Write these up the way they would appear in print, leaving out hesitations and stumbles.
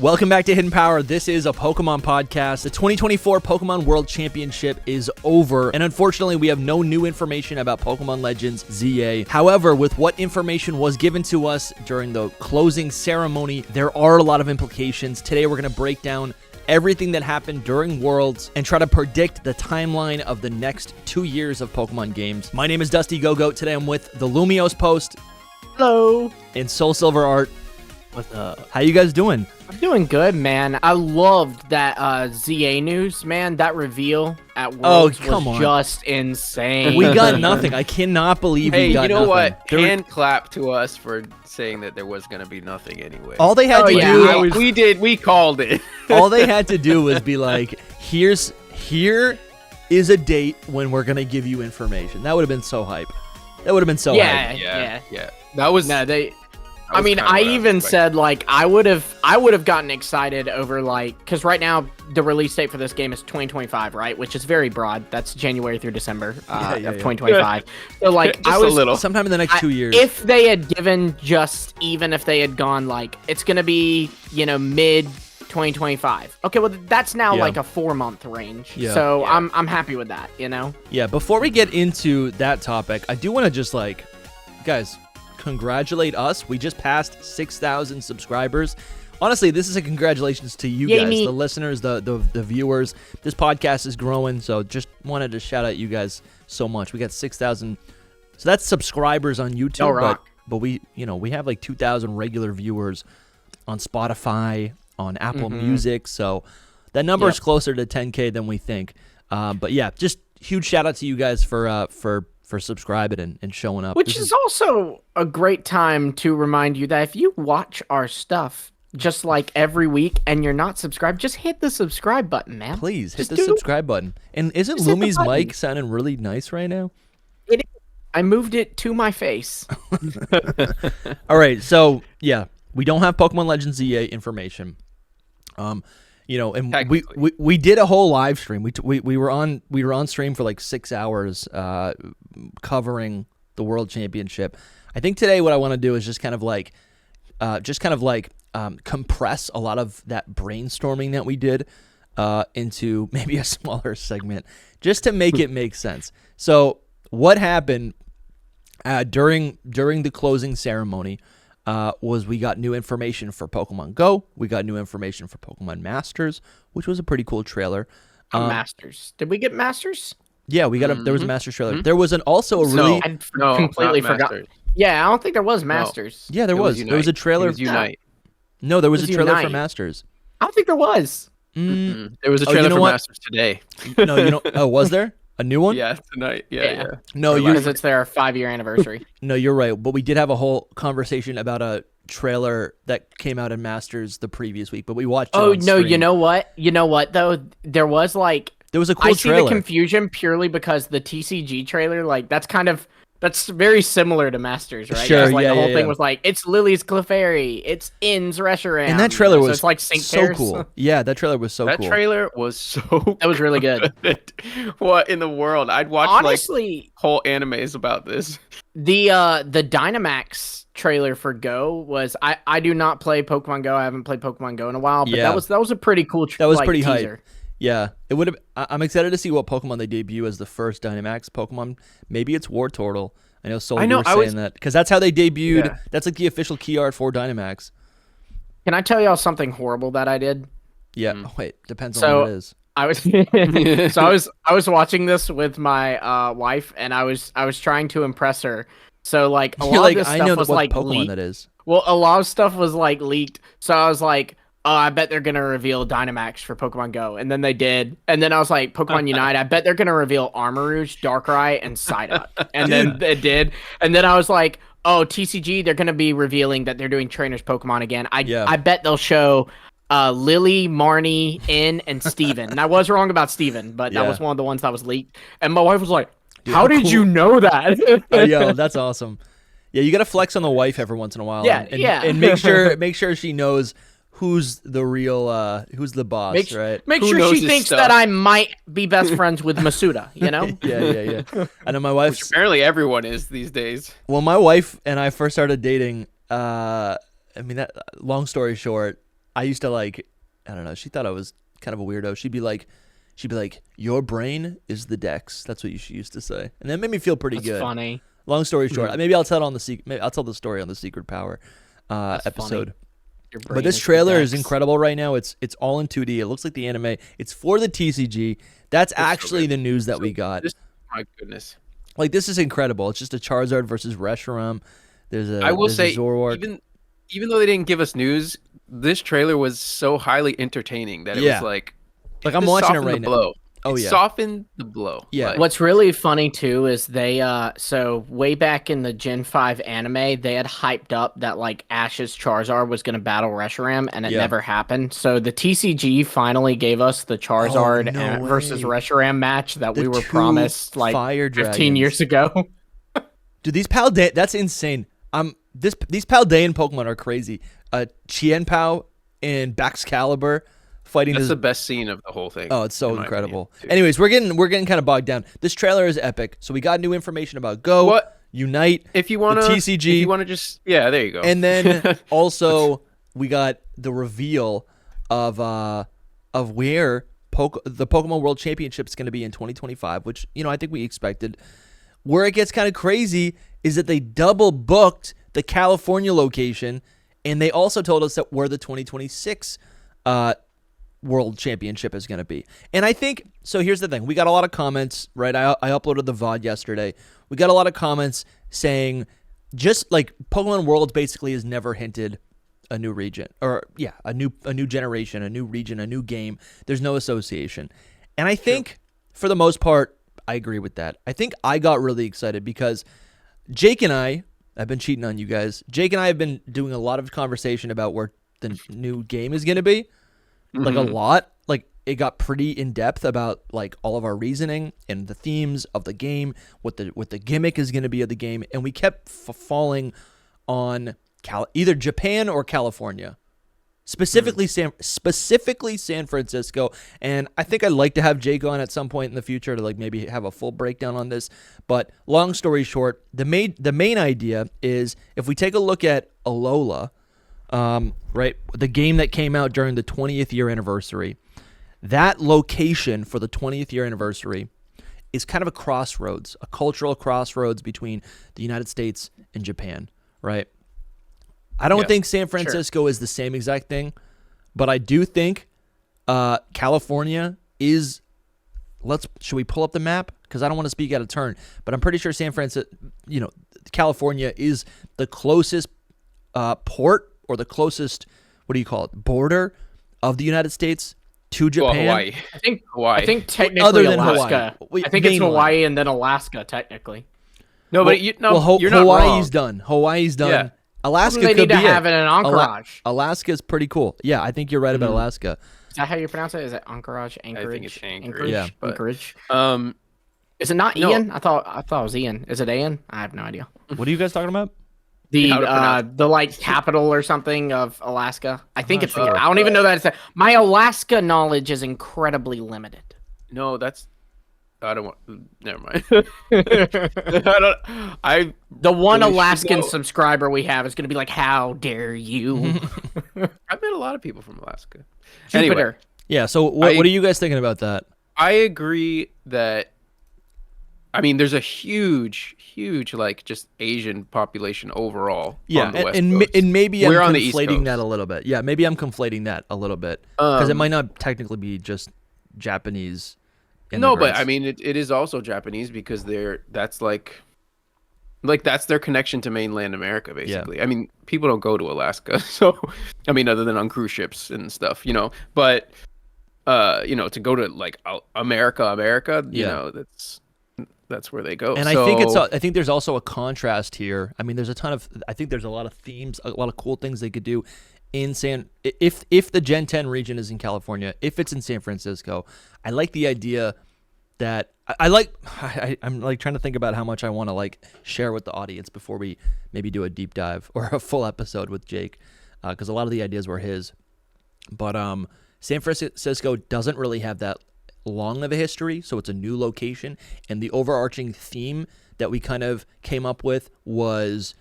Welcome back to Hidden Power. This is a Pokemon podcast. The 2024 Pokemon World Championship is over, and unfortunately, we have no new information about Pokemon Legends ZA. However, with what information was given to us during the closing ceremony, there are a lot of implications. Today, we're going to break down everything that happened during Worlds and try to predict the timeline of the next 2 years of Pokemon games. My name is DustyGogoat. Today, I'm with the LumiosePost. Hello. And SoulSilverArt. What's up? How you guys doing? I'm doing good, man. I loved that ZA news, man. That reveal at Worlds was just insane. We got nothing. I cannot believe we got nothing. Hey, you know what? Hand clap to us for saying that there was going to be nothing anyway. All they had to do... We called it. All they had to do was be like, here is a date when we're going to give you information. That would have been so hype. That would have been so hype. Yeah. That was... No, I mean, I even said, like, I would have gotten excited over, like, because right now the release date for this game is 2025, right? Which is very broad. That's January through December of 2025. So, like, just a little. Sometime in the next 2 years. If they had given even if they had gone, like, it's going to be, mid 2025. Okay, well, that's now like a 4-month range. Yeah. So I'm happy with that, Yeah, before we get into that topic, I do want to just, like, guys, congratulate us. We just passed 6,000 subscribers. Honestly, this is a congratulations to you guys, the listeners, the viewers. This podcast is growing, so just wanted to shout out you guys so much. We got 6,000. So that's subscribers on YouTube, but we have like 2,000 regular viewers on Spotify, on Apple Music. So that number is closer to 10K than we think. But yeah, just huge shout out to you guys for subscribing and showing up. Which is also a great time to remind you that if you watch our stuff just like every week and you're not subscribed, just hit the subscribe button, man. Please hit the subscribe button. And isn't Lumi's mic sounding really nice right now? It is. I moved it to my face. All right, so yeah, we don't have Pokemon Legends ZA information. And we did a whole live stream. We were on stream for like 6 hours, covering the World Championship. I think today what I want to do is just kind of like compress a lot of that brainstorming that we did into maybe a smaller segment, just to make it make sense. So what happened during the closing ceremony? Was we got new information for Pokemon Go. We got new information for Pokemon Masters, which was a pretty cool trailer. Masters. Did we get Masters? Yeah, we got there was a Masters trailer. There was I completely forgot. Yeah, I don't think there was Masters. No. Yeah, there was. There was a trailer. Unite. No, there was a trailer for Masters. I don't think there was. There was a trailer for Masters today. No, oh, was there? A new one? Yeah, tonight. Yeah. No, because it's their 5-year anniversary. No, you're right. But we did have a whole conversation about a trailer that came out in Masters the previous week. But we watched. Oh no, you know what? You know what though? There was a cool trailer. I see the confusion purely because the TCG trailer, like that's very similar to Masters, right? Sure, the whole thing was like, it's Lily's Clefairy, it's In's Reshiram. And that trailer was it's like so cool. Yeah, that trailer was so cool. That trailer was so That was really good. What in the world? I'd watch whole animes about this. The Dynamax trailer for Go was I do not play Pokemon Go. I haven't played Pokemon Go in a while, but that was a pretty cool that was pretty teaser. Hype. Yeah, it would have. I'm excited to see what Pokemon they debut as the first Dynamax Pokemon. Maybe it's Wartortle. I know Soul was saying that because that's how they debuted. Yeah. That's like the official key art for Dynamax. Can I tell y'all something horrible that I did? Yeah. Oh, wait, depends on what it is. I was watching this with my wife, and I was trying to impress her. So like a lot of this stuff was like Pokemon leaked. That is. Well, a lot of stuff was like leaked. So I was like, oh, I bet they're going to reveal Dynamax for Pokemon Go. And then they did. And then I was like, Pokemon Unite, I bet they're going to reveal Armarouge, Darkrai, and Psyduck. And then it did. And then I was like, oh, TCG, they're going to be revealing that they're doing Trainers Pokemon again. I bet they'll show Lily, Marnie, In, and Steven. And I was wrong about Steven, but that was one of the ones that was leaked. And my wife was like, how did you know that? Yo, that's awesome. Yeah, you got to flex on the wife every once in a while. And make sure she knows who's the real who's the boss, right? Make sure she thinks that I might be best friends with Masuda, Yeah. I know my wife. Which apparently everyone is these days. Well, my wife and I first started dating, long story short, I used to like, I don't know. She thought I was kind of a weirdo. She'd be like, your brain is the dex. That's what she used to say, and that made me feel pretty good. Funny. Long story short, maybe I'll tell it on the maybe I'll tell the story on the Secret Power episode. But this trailer is incredible right now. It's all in 2D. It looks like the anime. It's for the TCG. That's actually the news that we got. My goodness. Like, this is incredible. It's just a Charizard versus Reshiram. I will say, Zoroark. even though they didn't give us news, this trailer was so highly entertaining that it was like I'm watching it right now. Oh, yeah. Softened the blow. Yeah. Like, what's really funny, too, is they, so way back in the Gen 5 anime, they had hyped up that, like, Ash's Charizard was going to battle Reshiram, and it never happened. So the TCG finally gave us the Charizard versus Reshiram match that we were promised, like, 15 years ago. Dude, these Paldean, that's insane. These Paldean Pokemon are crazy. Chien-Pao and Baxcalibur fighting. That's the best scene of the whole thing. Oh, it's so incredible. Anyways, we're getting kind of bogged down. This trailer is epic. So we got new information about Go, Unite, if you want the TCG. If you want to just there you go. And then also we got the reveal of where the Pokemon World Championship is going to be in 2025, which I think we expected. Where it gets kind of crazy is that they double booked the California location, and they also told us that where the 2026 World Championship is going to be. And I think, so here's the thing. We got a lot of comments, right? I uploaded the VOD yesterday. We got a lot of comments saying just like Pokemon World basically has never hinted a new region, or a new generation, a new region, a new game. There's no association. And I think for the most part, I agree with that. I think I got really excited because Jake and I've been cheating on you guys. Jake and I have been doing a lot of conversation about where the new game is going to be. Like a lot. Like it got pretty in depth about like all of our reasoning and the themes of the game, what the gimmick is going to be of the game, and we kept falling on either Japan or California. Specifically San Francisco, and I think I'd like to have Jake on at some point in the future to like maybe have a full breakdown on this. But long story short, the main idea is if we take a look at Alola, right, the game that came out during the 20th year anniversary, that location for the 20th year anniversary is kind of a crossroads, a cultural crossroads between the United States and Japan, right? I don't think San Francisco is the same exact thing, but I do think California is. Should we pull up the map? Because I don't want to speak out of turn, but I'm pretty sure California is the closest port or the closest, what do you call it, border of the United States to Japan. Well, Hawaii. I think technically other than Alaska. Hawaii. I think it's Hawaii and then Alaska technically. No, but you're not Hawaii's wrong. done. Hawaii's done. Yeah. Alaska they could need be to have it in Anchorage. Alaska's pretty cool. Yeah, I think you're right about Alaska. Is that how you pronounce it? Is it Anchorage? Anchorage? I think it's Anchorage. Yeah. But, Anchorage. Is it not no. Ian? I thought it was Ian. Is it Ian? I have no idea. What are you guys talking about? The like capital or something of Alaska. I think it's I don't even know that it's my Alaska knowledge is incredibly limited. No, that's I don't want. Never mind. The one Alaskan subscriber we have is going to be like, "How dare you?" I've met a lot of people from Alaska. Jupiter. Anyway, Yeah. So what are you guys thinking about that? I agree that. I mean, there's a huge, like just Asian population overall. Yeah, on the West and Coast. maybe We're I'm on the East conflating Coast. that a little bit. Yeah, maybe I'm conflating that a little bit because it might not technically be just Japanese. No, but I mean, it is also Japanese because that's like that's their connection to mainland America, basically. Yeah. I mean, people don't go to Alaska, so I mean, other than on cruise ships and stuff, But to go to like America, you know, that's where they go. And I think there's also a contrast here. I mean, I think there's a lot of themes, a lot of cool things they could do in if the Gen 10 region is in California, if it's in San Francisco. I like the idea that I'm like trying to think about how much I want to like share with the audience before we maybe do a deep dive or a full episode with Jake, because a lot of the ideas were his. But San Francisco doesn't really have that long of a history, so it's a new location, and the overarching theme that we kind of came up with was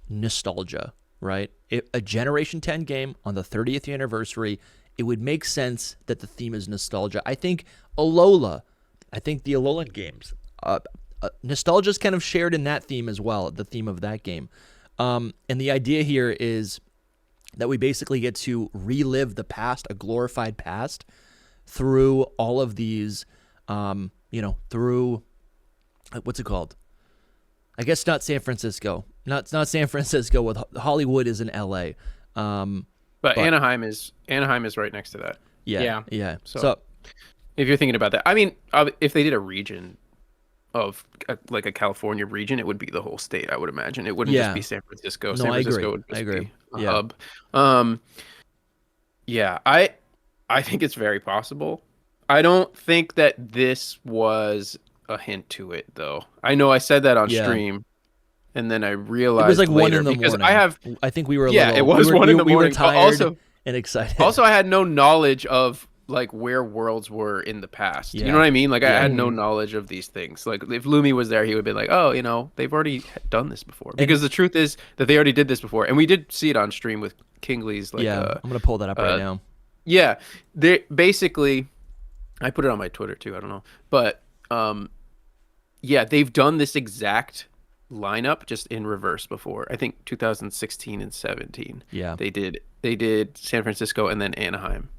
nostalgia, right? A Generation 10 game on the 30th anniversary, it would make sense that the theme is nostalgia. I think the Alolan games, nostalgia is kind of shared in that theme as well, the theme of that game. And the idea here is that we basically get to relive the past, a glorified past, through all of these, through, what's it called? I guess not San Francisco. Not San Francisco. With Hollywood is in L.A. But Anaheim is right next to that. Yeah. So if you're thinking about that, I mean, if they did a region of like a California region, it would be the whole state. I would imagine it wouldn't just be San Francisco. No, San Francisco would I just agree. be a hub. I think it's very possible. I don't think that this was a hint to it, though. I know I said that on stream, and then I realized it was like later, 1 in the because morning. I think we were. It was 1 in the morning. We were tired also, and excited. Also, I had no knowledge of like where worlds were in the past. You know what I mean? Like I had no knowledge of these things. Like if Lumi was there, he would be like, "Oh, they've already done this before." Because the truth is that they already did this before, and we did see it on stream with Kingley's. Like, I'm gonna pull that up right now. Yeah, they basically. I put it on my Twitter too. I don't know, but they've done this exact lineup just in reverse before. I think 2016 and 17. Yeah, they did San Francisco and then Anaheim.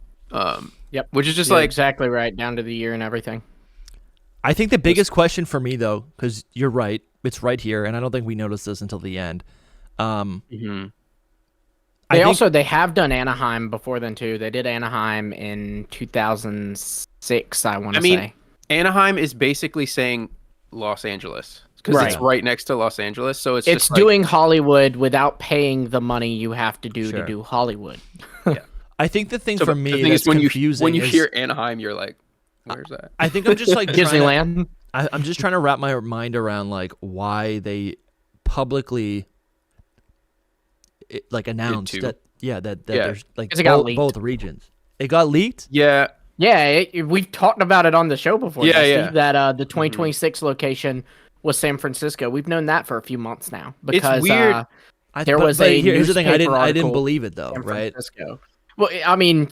Which is just like exactly right, down to the year and everything. I think the biggest question for me, though, because you're right, it's right here, and I don't think we noticed this until the end. They have done Anaheim before then too. They did Anaheim in 2006, I want to say. Anaheim is basically saying Los Angeles because it's right next to Los Angeles. So it's just doing Hollywood without paying the money you have to do to do Hollywood. I think the thing for me that's confusing when you hear Anaheim, you're like, where's that? I think I'm just like Disneyland. I'm just trying to wrap my mind around like why they publicly announced that there's like both regions. It got leaked? Yeah, we've talked about it on the show before. That the 2026 location was San Francisco. We've known that for a few months now because it's weird. Here's the thing. I didn't believe it though, right? Well, I mean,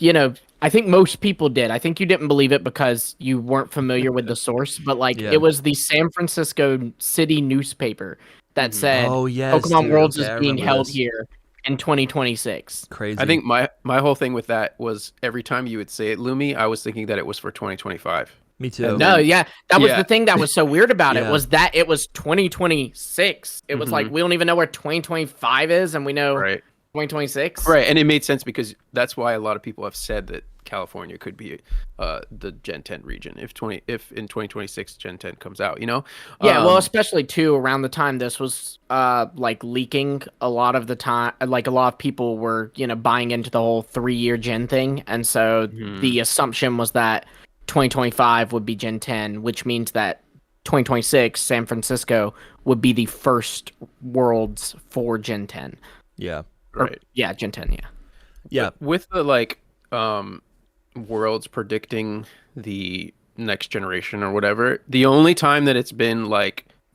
I think most people did. I think you didn't believe it because you weren't familiar with the source, but it was the San Francisco City newspaper that said Pokemon Worlds is being held here in 2026. Crazy. I think my whole thing with that was every time you would say it, Lumi, I was thinking that it was for 2025. Me too. That was the thing that was so weird about it was that it was 2026. It was like we don't even know where 2025 is, and we know 2026. Right, and it made sense because that's why a lot of people have said that California could be the Gen 10 region if in 2026 Gen 10 comes out, well, especially too around the time this was leaking, a lot of the time, like a lot of people were buying into the whole 3-year Gen thing, and so the assumption was that 2025 would be Gen 10, which means that 2026 San Francisco would be the first worlds for Gen 10. Yeah. Right. Gen 10, yeah. But with the worlds predicting the next generation or whatever, the only time that it's been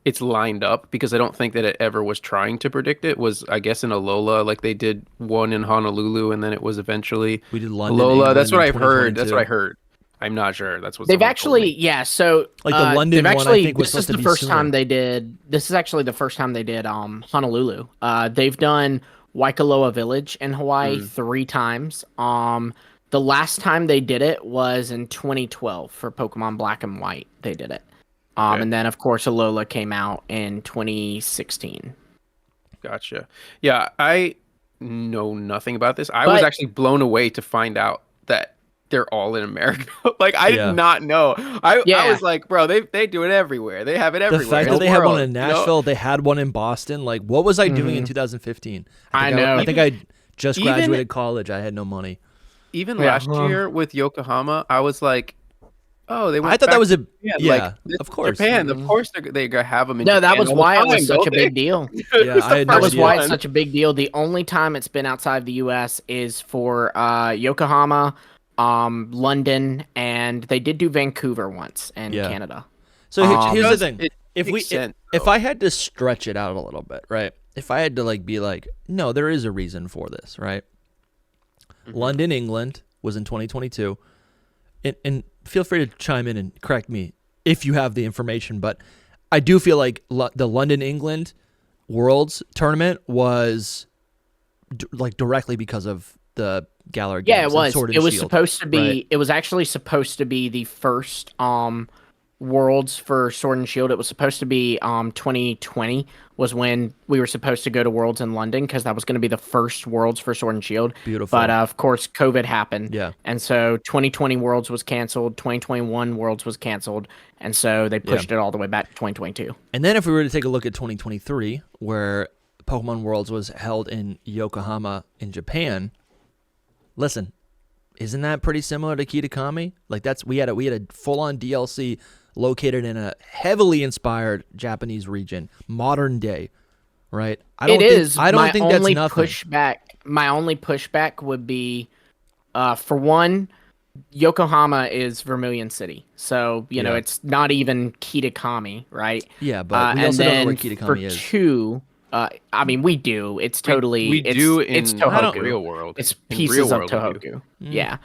it's lined up, because I don't think that it ever was trying to predict it, was I guess in Alola, like they did one in Honolulu, and then it was eventually we did London, Alola. England That's what I've heard. 2022. That's what I heard. I'm not sure. That's what they've actually. So the London one, I think was this is the first time they did. This is actually the first time they did Honolulu. They've done Waikoloa Village in Hawaii 3 times. The last time they did it was in 2012 for Pokemon Black and White. They did it. And then of course Alola came out in 2016. Gotcha. Yeah, I know nothing about this. I was actually blown away to find out that they're all in America. I did not know. I was like, bro, they do it everywhere. They have it everywhere. The fact that they had one in Nashville, they had one in Boston. What was I doing in 2015? I know. I think I just graduated college. I had no money. Even last year with Yokohama, I was like, oh, they went I thought that was of course. Japan, of course they have them in Japan. That was why it was such a big deal. That was why it's such a big deal. The only time it's been outside of the US is for Yokohama, London, and they did do Vancouver once in Canada. So here's the thing: if I had to stretch it out a little bit, right? if I had to like be like, no, there is a reason for this, right? Mm-hmm. London, England was in 2022. And feel free to chime in and correct me if you have the information, but I do feel like the London, England Worlds tournament was like directly because of the Gallery games. Yeah, it was. Sword and It was Shield, supposed to be. right? It was actually supposed to be the first Worlds for Sword and Shield. It was supposed to be 2020 was when we were supposed to go to Worlds in London, because that was going to be the first Worlds for Sword and Shield. Beautiful. But of course, COVID happened. Yeah. And so 2020 Worlds was canceled. 2021 Worlds was canceled. And so they pushed it all the way back to 2022. And then if we were to take a look at 2023, where Pokemon Worlds was held in Yokohama in Japan, listen, isn't that pretty similar to Kitakami? Like we had a full-on DLC located in a heavily inspired Japanese region, modern day, right? I don't think that's nothing. My only pushback would be, for one, Yokohama is Vermilion City, so you know it's not even Kitakami, right? Yeah, but we also don't know where Kitakami is. For two, I mean, we do. It's totally. It's Tohoku. Real world. It's pieces of Tohoku. Yeah.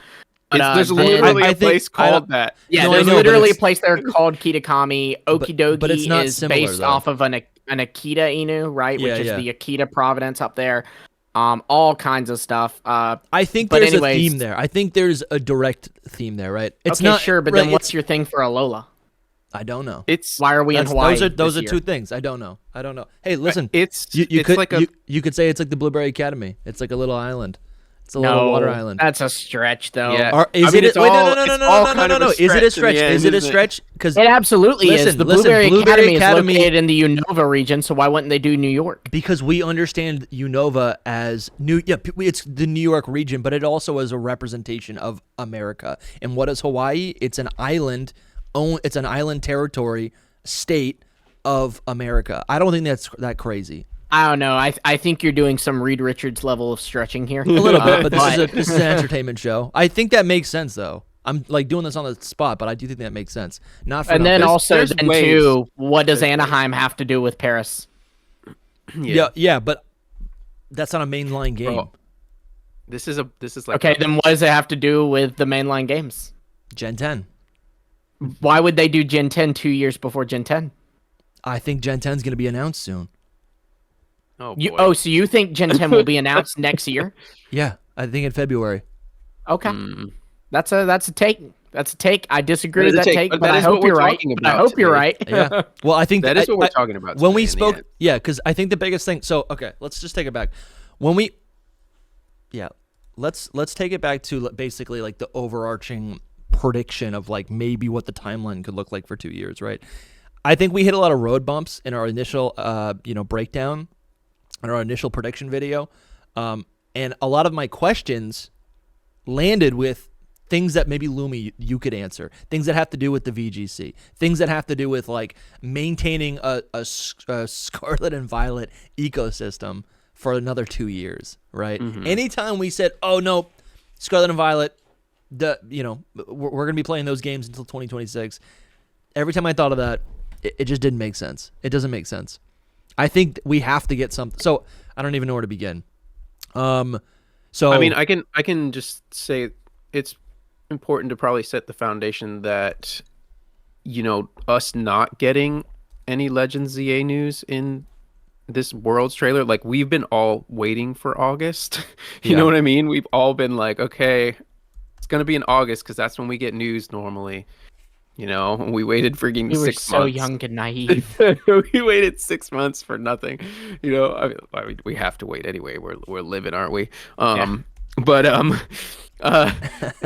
But, there's literally a place called that. Yeah, there's literally a place there called Kitakami. Okidogi is based off of an Akita Inu, right? Which is the Akita Providence up there. All kinds of stuff. I think there's a theme there. I think there's a direct theme there, right? It's not sure, but then what's your thing for Alola? I don't know. Why are we in Hawaii? Those are two things. I don't know. Hey, listen. You could say it's like the Blueberry Academy. It's like a little island. It's a little water island. That's a stretch, though. Yeah. Is it a stretch? Is it a stretch? Because it absolutely is. The Blueberry Academy is located in the Univa region, so why wouldn't they do New York? Because we understand Unova as it's the New York region, but it also is a representation of America. And what is Hawaii? It's an island. It's an island territory state of America. I don't think that's that crazy. I don't know. I think you're doing some Reed Richards level of stretching here. A little bit, but this is an entertainment show. I think that makes sense, though. I'm like doing this on the spot, but I do think that makes sense. Not for and nothing. then also, too, what does Anaheim have to do with Paris? Yeah, but that's not a mainline game. Bro, this is like okay. Then what does it have to do with the mainline games? Gen 10. Why would they do Gen 10 2 years before Gen 10? I think Gen 10 is going to be announced soon. Oh, boy. So you think Gen 10 will be announced next year? Yeah, I think in February. Okay. That's a take. That's a take. I disagree with that take, but I hope you're right. I hope you're right. Yeah. Well, I think that is what we're talking about. When we spoke, because I think the biggest thing. So, okay, let's just take it back. Let's take it back to basically like the overarching prediction of like maybe what the timeline could look like for 2 years, right? I think we hit a lot of road bumps in our initial, breakdown, in our initial prediction video, and a lot of my questions landed with things that maybe Lumi you could answer, things that have to do with the VGC, things that have to do with like maintaining a Scarlet and Violet ecosystem for another 2 years, right? Mm-hmm. Anytime we said, "Oh no, Scarlet and Violet," we're going to be playing those games until 2026. Every time I thought of that, it just didn't make sense. It doesn't make sense. I think we have to get something. So I don't even know where to begin. So I mean, I can just say it's important to probably set the foundation that, us not getting any Legends ZA news in this Worlds trailer, like we've been all waiting for August. You know what I mean? We've all been like, okay, it's gonna be in August because that's when we get news normally. We waited freaking 6 months. We were so young and naive. We waited 6 months for nothing. I mean, we have to wait anyway. We're living, aren't we? But in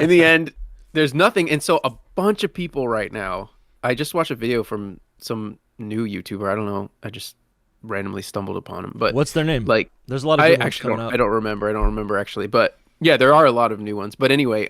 the end, there's nothing. And so a bunch of people right now. I just watched a video from some new YouTuber. I don't know. I just randomly stumbled upon him. But what's their name? Like, there's a lot of. I don't remember. I don't remember actually. But yeah, there are a lot of new ones. But anyway,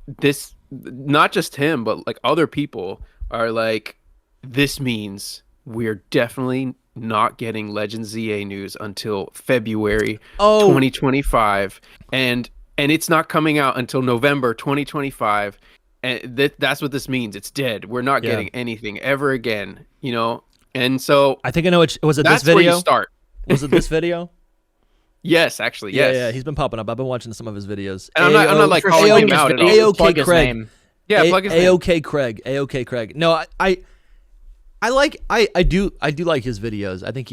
this. Not just him, but like other people are like, this means we're definitely not getting Legends ZA news until February 2025, and it's not coming out until November 2025, and that's what this means. It's dead. We're not getting anything ever again, And And so I think I know it. Was it that's this video? where you start. Was it this video? Yes, actually, yes. Yeah, he's been popping up. I've been watching some of his videos. And I'm not like calling him out at all. A-OK Craig. Yeah, plug his name. A-OK Craig. A-OK Craig. No, I do like his videos. I think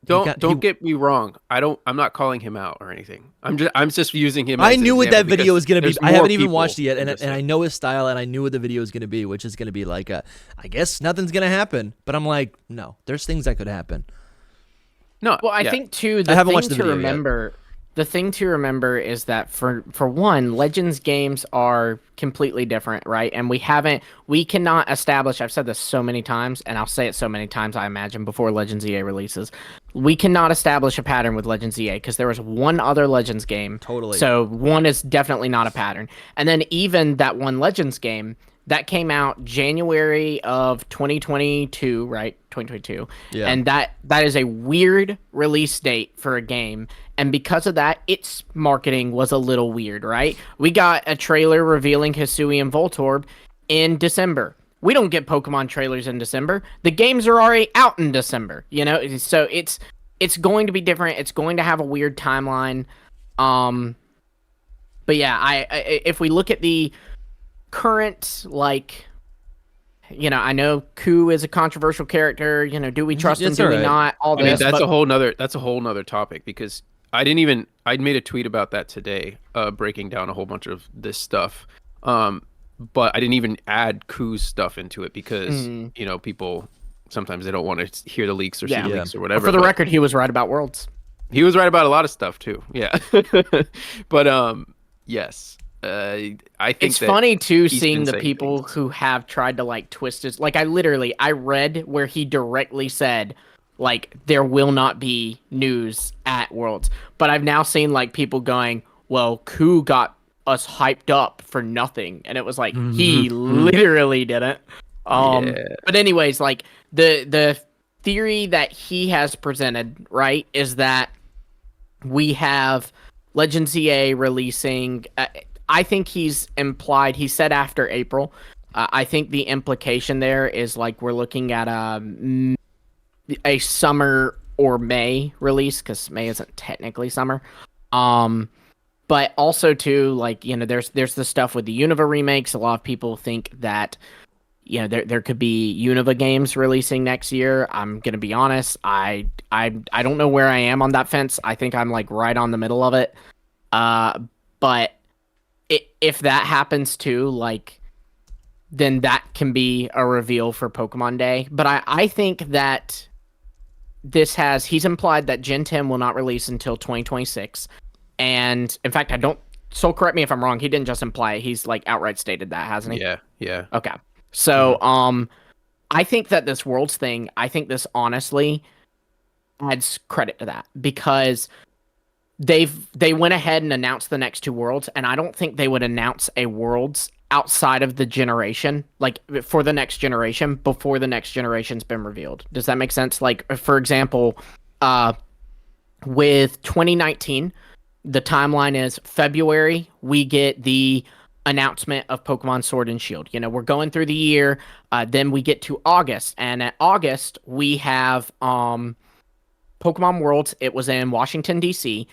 Don't get me wrong. I'm not calling him out or anything. I'm just using him. I knew what that video was gonna be. I haven't even watched it yet, and I know his style, and I knew what the video was gonna be, which is gonna be like, I guess nothing's gonna happen. But I'm like, no, there's things that could happen. No, well, I think too. The thing to remember is that for one, Legends games are completely different, right? And we cannot establish. I've said this so many times, and I'll say it so many times, I imagine, before Legends EA releases. We cannot establish a pattern with Legends EA because there was one other Legends game. Totally. So one is definitely not a pattern. And then even that one Legends game that came out January of 2022, right? 2022. Yeah. And that is a weird release date for a game. And because of that, its marketing was a little weird, right? We got a trailer revealing Hisui and Voltorb in December. We don't get Pokemon trailers in December. The games are already out in December, you know? So it's going to be different. It's going to have a weird timeline. But yeah, if we look at the current, like, you know, I know Ku is a controversial character. You know, do we trust him? Do we not? All this. I mean, that's a whole nother topic, because I made a tweet about that today, breaking down a whole bunch of this stuff. But I didn't even add Ku's stuff into it because you know, people sometimes they don't want to hear the leaks or see the leaks or whatever. For the record, he was right about Worlds. He was right about a lot of stuff too. Yeah, but yes. I think it's funny too seeing the people who have tried to like twist his, like, I read where he directly said like there will not be news at Worlds, but I've now seen like people going, well, Ku got us hyped up for nothing, and it was like he literally didn't. But anyways, like the theory that he has presented, right, is that we have Legends EA releasing. I think he's implied. He said after April. I think the implication there is like we're looking at a summer or May release, because May isn't technically summer. But also too, like, you know, there's the stuff with the Univa remakes. A lot of people think that, you know, there could be Univa games releasing next year. I'm gonna be honest. I don't know where I am on that fence. I think I'm like right on the middle of it. But if that happens too, like, then that can be a reveal for Pokemon Day. But I think that he's implied that Gen 10 will not release until 2026. And in fact, Soul, correct me if I'm wrong, he didn't just imply it, he's like outright stated that, hasn't he? Yeah. Okay. So, I think that this Worlds thing, I think this honestly adds credit to that, because they went ahead and announced the next two Worlds, and I don't think they would announce a Worlds outside of the generation, like for the next generation, before the next generation's been revealed. Does that make sense? Like, for example, with 2019, the timeline is February, we get the announcement of Pokemon Sword and Shield. You know, we're going through the year, then we get to August, and at August, we have Pokemon Worlds. It was in Washington, D.C.,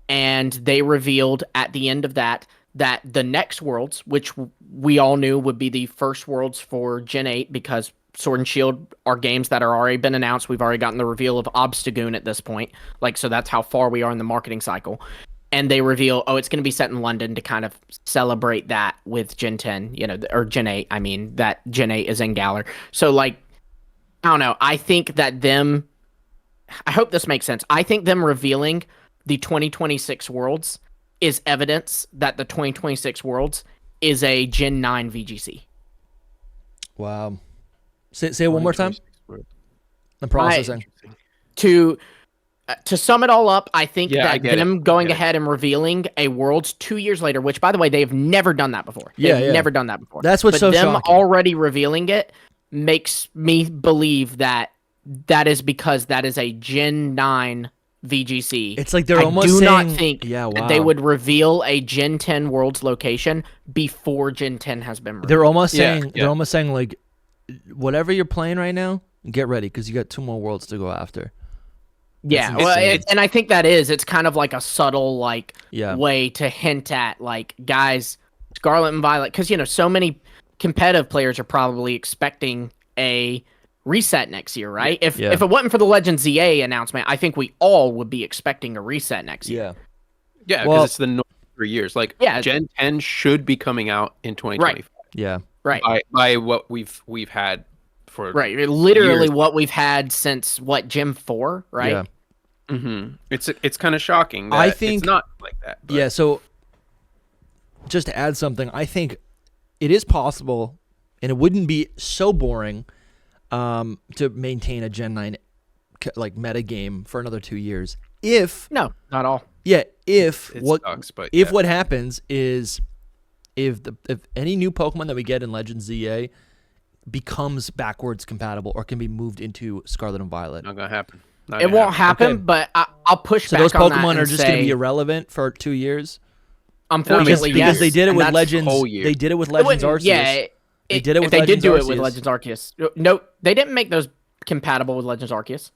and they revealed at the end of that the next Worlds, which we all knew would be the first Worlds for Gen 8, because Sword and Shield are games that are already been announced. We've already gotten the reveal of Obstagoon at this point. Like, so that's how far we are in the marketing cycle. And they reveal, it's going to be set in London to kind of celebrate that with Gen 10, you know, or Gen 8. I mean, that Gen 8 is in Galar. So, like, I don't know. I think that I hope this makes sense. I think them revealing the 2026 Worlds is evidence that the 2026 Worlds is a Gen 9 VGC. Wow. Say it one more time. I'm processing. To sum it all up, I think that them going ahead and revealing a Worlds 2 years later, which, by the way, they have never done that before. They've never done that before. That's what's so shocking. Them already revealing it makes me believe that is because that is a Gen 9 VGC. It's like I do not think that they would reveal a Gen 10 Worlds location before Gen 10 has been revealed. They're almost saying like, whatever you're playing right now, Get ready, because you got 2 more worlds to go after. Yeah, and I think it's kind of like a subtle way to hint at guys, Scarlet and Violet, because so many competitive players are probably expecting a reset next year, right? If it wasn't for the Legends ZA announcement, I think we all would be expecting a reset next year. Yeah, because it's the norm for years. Gen 10 should be coming out in 2025. Right. Yeah. Right. By what we've had for literally years. What we've had since Gen 4, right? Yeah. Mm-hmm. It's kind of shocking that I think it's not like that. But. Yeah, so just to add something, I think it is possible, and it wouldn't be so boring to maintain a Gen 9 meta game for another 2 years. No, not all. Yeah, what happens is if any new Pokemon that we get in Legends ZA becomes backwards compatible or can be moved into Scarlet and Violet. Not gonna happen. It won't happen, but I'll push back on that. So those Pokemon are just going to be irrelevant for 2 years? Unfortunately, because they did it with Legends. They did it with Legends Arceus. Yeah, they did it with Legends Arceus. No, they didn't make those compatible with Legends Arceus.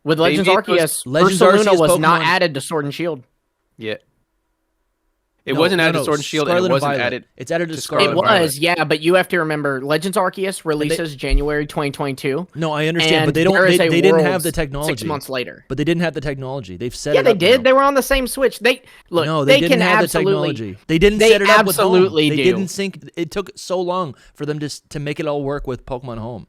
With Legends Arceus, Ursaluna was not added to Sword and Shield. Yeah. It wasn't added to Sword and Shield, and it wasn't added. It's added to Scarlet. It was, yeah, but you have to remember, Legends Arceus releases January 2022. No, I understand, but they didn't have the technology 6 months later. But they didn't have the technology. They've set it up. Yeah, they did. Now. They were on the same Switch. They didn't have the technology. They didn't set it up with Home. They didn't sync. It took so long for them to make it all work with Pokemon Home.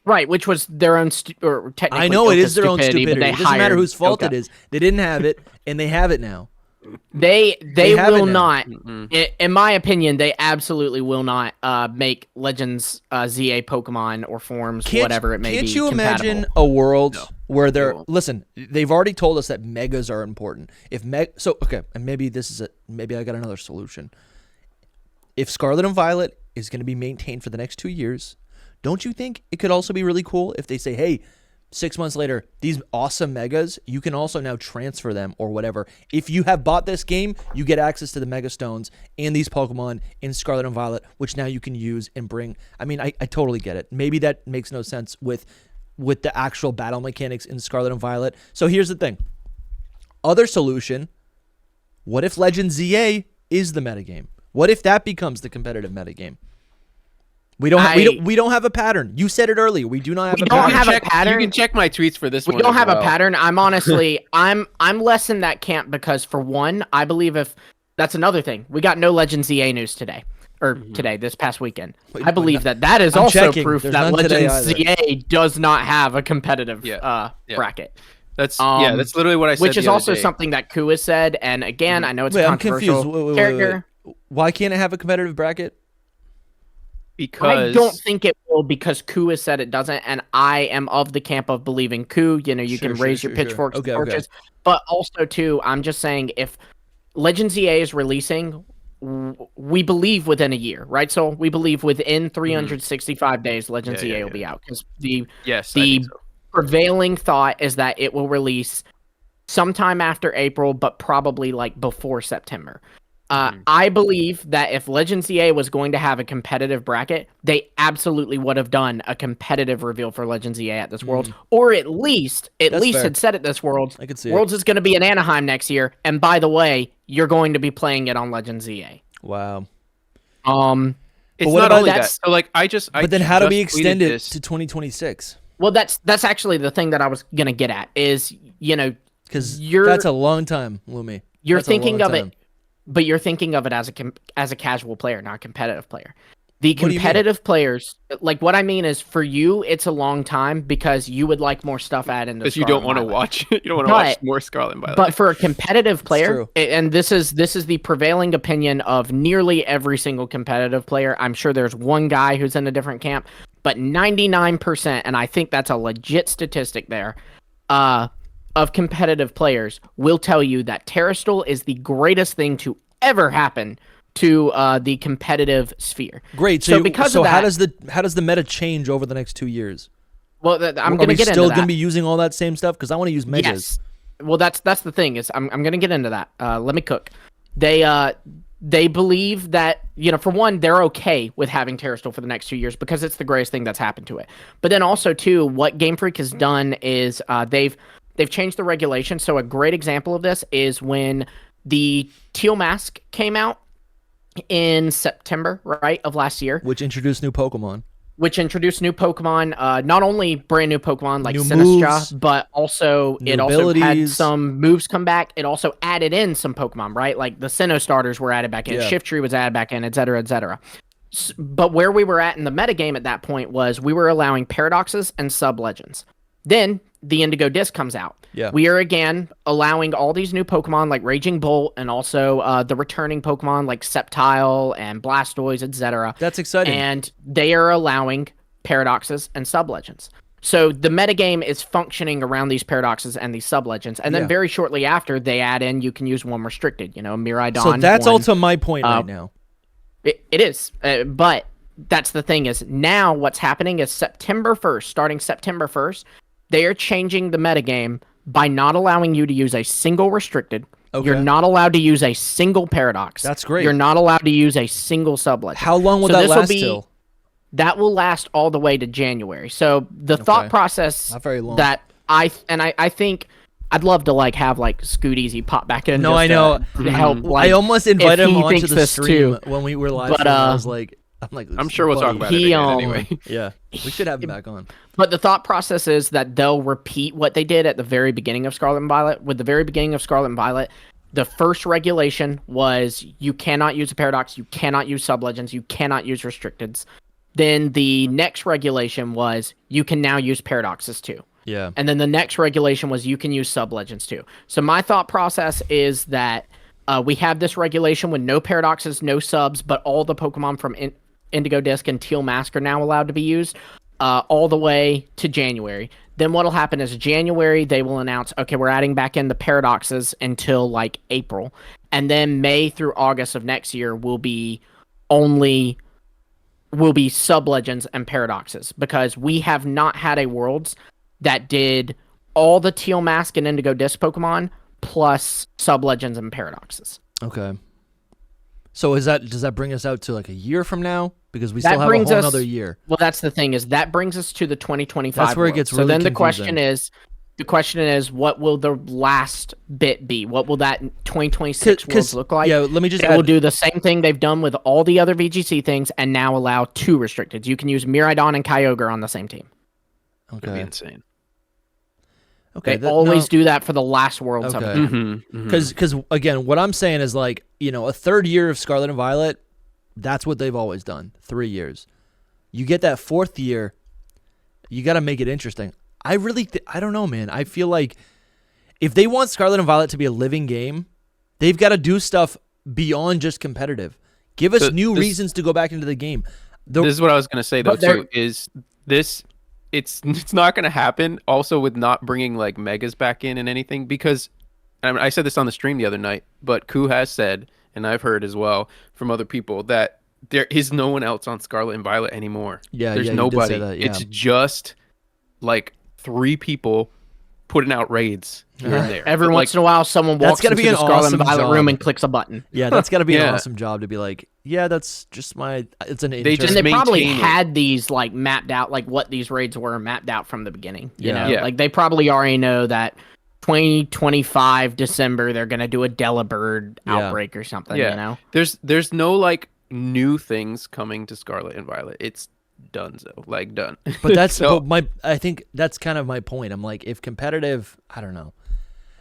Right, which was their own, or technically, I know it is their own stupidity. It doesn't matter whose fault it is. They didn't have it, and they have it now. They will not, in my opinion, they absolutely will not make Legends ZA Pokemon or forms, whatever it may be. Can't you imagine a world where listen, they've already told us that megas are important. And maybe maybe I got another solution. If Scarlet and Violet is going to be maintained for the next 2 years, don't you think it could also be really cool if they say, hey, 6 months later, these awesome megas, you can also now transfer them or whatever. If you have bought this game, you get access to the Mega Stones and these Pokemon in Scarlet and Violet, which now you can use and bring. I mean, I totally get it. Maybe that makes no sense with the actual battle mechanics in Scarlet and Violet. So here's the thing. Other solution, what if Legends ZA is the metagame? What if that becomes the competitive metagame? We don't have a pattern. You said it earlier. We do not have a pattern. We don't have a pattern. You can check my tweets for this one. We don't have a pattern. I'm honestly, I'm less in that camp because, for one, I believe that's another thing. We got no Legends ZA news today. Or today, this past weekend. I believe that is also proof that Legends ZA does not have a competitive bracket. That's literally what I said. Which is also something that Ku has said. And again, I know it's a controversial character. Why can't it have a competitive bracket? Because I don't think it will, because Ku has said it doesn't, and I am of the camp of believing Ku. You can raise your pitchforks and torches, but also too, I'm just saying if Legends ZA is releasing, we believe within a year, right? So we believe within 365 days, Legends ZA will be out, because the prevailing thought is that it will release sometime after April, but probably before September. I believe that if Legends ZA was going to have a competitive bracket, they absolutely would have done a competitive reveal for Legends ZA at this Worlds, or at least had said at this Worlds. I could see Worlds is going to be in Anaheim next year, and by the way, you're going to be playing it on Legends ZA. Wow. It's not only that. So but then how do we extend it to 2026? Well, that's actually the thing that I was going to get at is because that's a long time, Lumi. You're thinking of it. But you're thinking of it as a casual player, not a competitive player. The competitive players, what I mean is, for you, it's a long time because you would like more stuff added into. Because you don't want to watch. You don't want to watch more Scarlet and Violet. But for a competitive player, and this is the prevailing opinion of nearly every single competitive player. I'm sure there's one guy who's in a different camp, but 99%, and I think that's a legit statistic there. Of competitive players will tell you that Terrastal is the greatest thing to ever happen to the competitive sphere. Great. So because of that, how does the meta change over the next 2 years? Well, I'm going to get into that. Are we still going to be using all that same stuff? Because I want to use megas. Yes. Well, that's the thing is I'm going to get into that. Let me cook. they believe that, for one, they're okay with having Terrasteel for the next 2 years because it's the greatest thing that's happened to it. But then also, too, what Game Freak has done is they've changed the regulation. So a great example of this is when the Teal Mask came out in September, right, of last year. Which introduced new Pokemon. Not only brand new Pokemon like new Sinistra, moves, but also new it abilities. also had some moves come back. It also added in some Pokemon, right? Like the Sinnoh starters were added back in, Shiftry was added back in, et cetera, et cetera. But where we were at in the metagame at that point was we were allowing Paradoxes and Sub-Legends. Then the Indigo Disc comes out. Yeah. We are again allowing all these new Pokemon like Raging Bolt and also the returning Pokemon like Sceptile and Blastoise, etc. That's exciting. And they are allowing Paradoxes and Sub-Legends. So the metagame is functioning around these Paradoxes and these Sub-Legends. And then very shortly after, they add in, you can use one restricted, Miraidon. So that's also my point right now. It is. But that's the thing is now what's happening is starting September 1st, they are changing the metagame by not allowing you to use a single restricted. Okay. You're not allowed to use a single Paradox. That's great. You're not allowed to use a single Sub-Legend. How long will that last till? That will last all the way to January. So the thought process not very long. That I think I'd love to have Scoot Easy pop back in. No, I know. To help. I almost invited him onto the stream too. when we were live. But I was like, I'm sure we'll talk about it again anyway. Yeah, we should have him back on. But the thought process is that they'll repeat what they did at the very beginning of Scarlet and Violet. With the very beginning of Scarlet and Violet, the first regulation was you cannot use a Paradox, you cannot use Sub-Legends, you cannot use Restricteds. Then the next regulation was you can now use Paradoxes too. Yeah. And then the next regulation was you can use Sub-Legends too. So my thought process is that we have this regulation with no Paradoxes, no Subs, but all the Pokemon from Indigo Disc and Teal Mask are now allowed to be used all the way to January. Then what'll happen is January, they will announce, okay, we're adding back in the Paradoxes until April. And then May through August of next year will be Sub-Legends and Paradoxes because we have not had a Worlds that did all the Teal Mask and Indigo Disc Pokemon plus Sub-Legends and Paradoxes. Okay. So does that bring us out to a year from now? Because we still have a whole another year. Well, that's the thing is that brings us to the 2025. That's where it gets really confusing. So then the question is, what will the last bit be? What will that 2026 Worlds look like? Yeah, let me just They will do the same thing they've done with all the other VGC things and now allow 2 restricted. You can use Miraidon and Kyogre on the same team. Okay. That'd be insane. Okay, they always do that for the last Worlds. Okay. Because again, what I'm saying is a third year of Scarlet and Violet, that's what they've always done. 3 years. You get that 4th year, you got to make it interesting. I really, I don't know, man. I feel like if they want Scarlet and Violet to be a living game, they've got to do stuff beyond just competitive. Give us new reasons to go back into the game. This is what I was going to say, though, too, is this... It's not going to happen also with not bringing megas back in and anything because I said this on the stream the other night, but Ku has said, and I've heard as well from other people, that there is no one else on Scarlet and Violet anymore. Yeah, there's nobody. That, yeah. It's just 3 people putting out raids here and there. Every once in a while, someone walks into the Scarlet and Violet room and clicks a button. Yeah, that's got to be an awesome job to be that's just it's an interest. They probably had these mapped out, what these raids were mapped out from the beginning. You know, they probably already know that 2025 December they're gonna do a Delibird outbreak or something. Yeah. You know, there's no new things coming to Scarlet and Violet. It's donezo, done. But that's I think that's kind of my point. I'm if competitive, I don't know.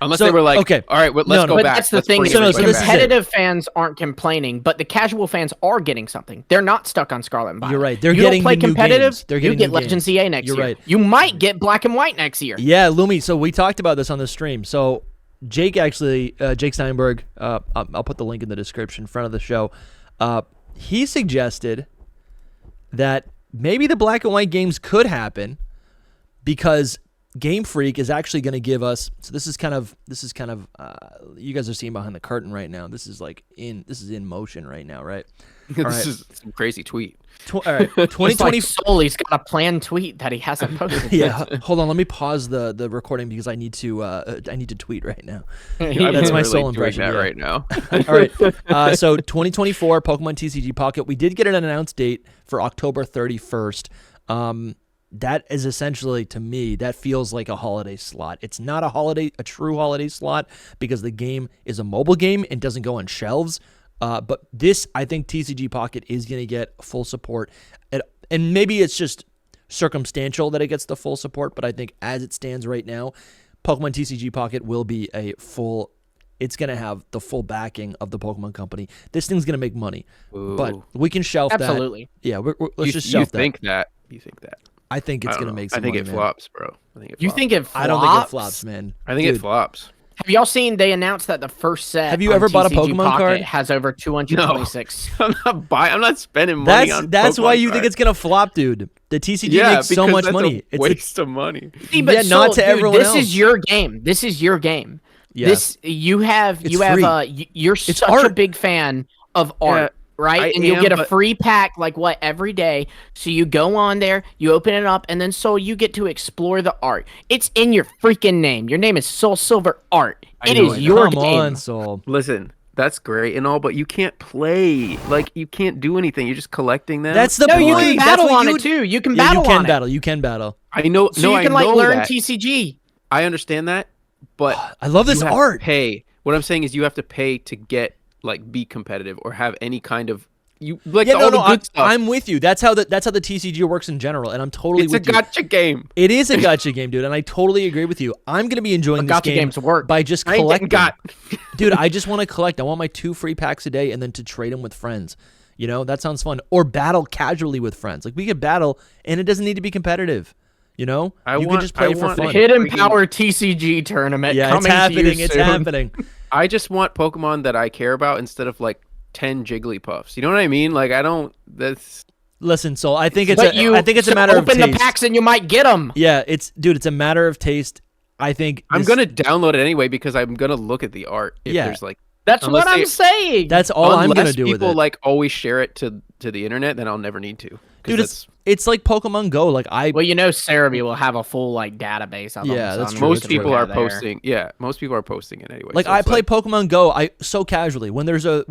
Unless they were okay, all right, let's go back. That's the thing. Competitive fans aren't complaining, but the casual fans are getting something. They're not stuck on Scarlet and Violet. You're right. They're getting play competitive. Games. They're getting you get Legends EA next year. Right. You might get Black and White next year. Yeah, Lumi. So we talked about this on the stream. So Jake Steinberg, I'll put the link in the description in front of the show. He suggested that maybe the Black and White games could happen because Game Freak is actually going to give us. So this is kind of you guys are seeing behind the curtain right now. This is in motion right now, right? This is some crazy tweet. All right, 2020. He's got a planned tweet that he hasn't posted. Yeah, hold on. Let me pause the recording because I need to tweet right now. That's my Soul impression right now. All right. So 2024 Pokemon TCG Pocket. We did get an announced date for October 31st. That is essentially, to me, that feels like a holiday slot. It's not a true holiday slot because the game is a mobile game and doesn't go on shelves. But this, I think TCG Pocket is going to get full support. And maybe it's just circumstantial that it gets the full support, but I think as it stands right now, Pokemon TCG Pocket will be it's going to have the full backing of the Pokemon Company. This thing's going to make money. Ooh. But we can shelf that. Absolutely. Yeah, let's just shelf that. You think that? I think it's going to make some money, I think it flops, bro. You think it flops? I don't think it flops, man. I think it flops. Have y'all seen they announced that the first set Have you ever bought a Pokemon Pocket card? has over 226. No. I'm not spending money on That's Pokemon why you cards. think it's going to flop, dude. The TCG makes so much money. It's a waste of money. See, but not to everyone else. This is your game. This is your game. Yeah. You're such a big fan of art. Right? And you'll get a free pack every day. So you go on there, you open it up, and then you get to explore the art. It's in your freaking name. Your name is SoulSilverArt. It is your game. Come on, Soul. Listen, that's great and all, but you can't play. You can't do anything. You're just collecting them. That's the point. You can battle on it too. You can battle on it. You can battle. I know. So you can learn TCG. I understand that, but I love this art. Pay. What I'm saying is you have to pay to get be competitive or have any kind of the good stuff. I'm with you. That's how the TCG works in general, and I'm totally with you. It's a gotcha game. It is a gotcha game, dude, and I totally agree with you. I'm gonna be enjoying this game by just collecting. Dude, I just want to collect. I want my 2 free packs a day, and then to trade them with friends. You know, that sounds fun. Or battle casually with friends. We could battle, and it doesn't need to be competitive. You know, you can just play for fun. Hidden Power TCG tournament. Yeah, it's happening. It's happening. I just want Pokemon that I care about instead of 10 Jigglypuffs. You know what I mean? Listen, so I think it's a matter of taste. Open the packs and you might get them. Yeah, it's a matter of taste. I think I'm gonna download it anyway because I'm gonna look at the art. That's what I'm saying. That's all I'm gonna do with it. People always share it to the internet, then I'll never need to. Dude, it's like Pokemon Go. Cerebi will have a full database of them. Yeah, that's true. Most people are posting. Yeah, most people are posting it anyway. I play Pokemon Go so casually. When there's a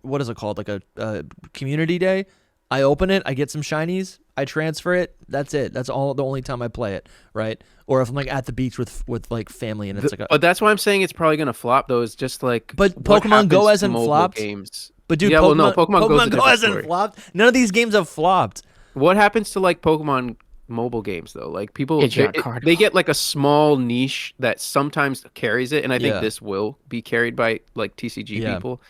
what is it called? A community day. I open it, I get some shinies, I transfer it. That's it. That's the only time I play it, right? Or if I'm at the beach with family and it's But that's why I'm saying it's probably gonna flop though. Is just But Pokemon Go hasn't flopped. Games. But dude, Pokemon Go hasn't flopped. None of these games have flopped. What happens to Pokemon mobile games though? People they get a small niche that sometimes carries it, and I think this will be carried by TCG people.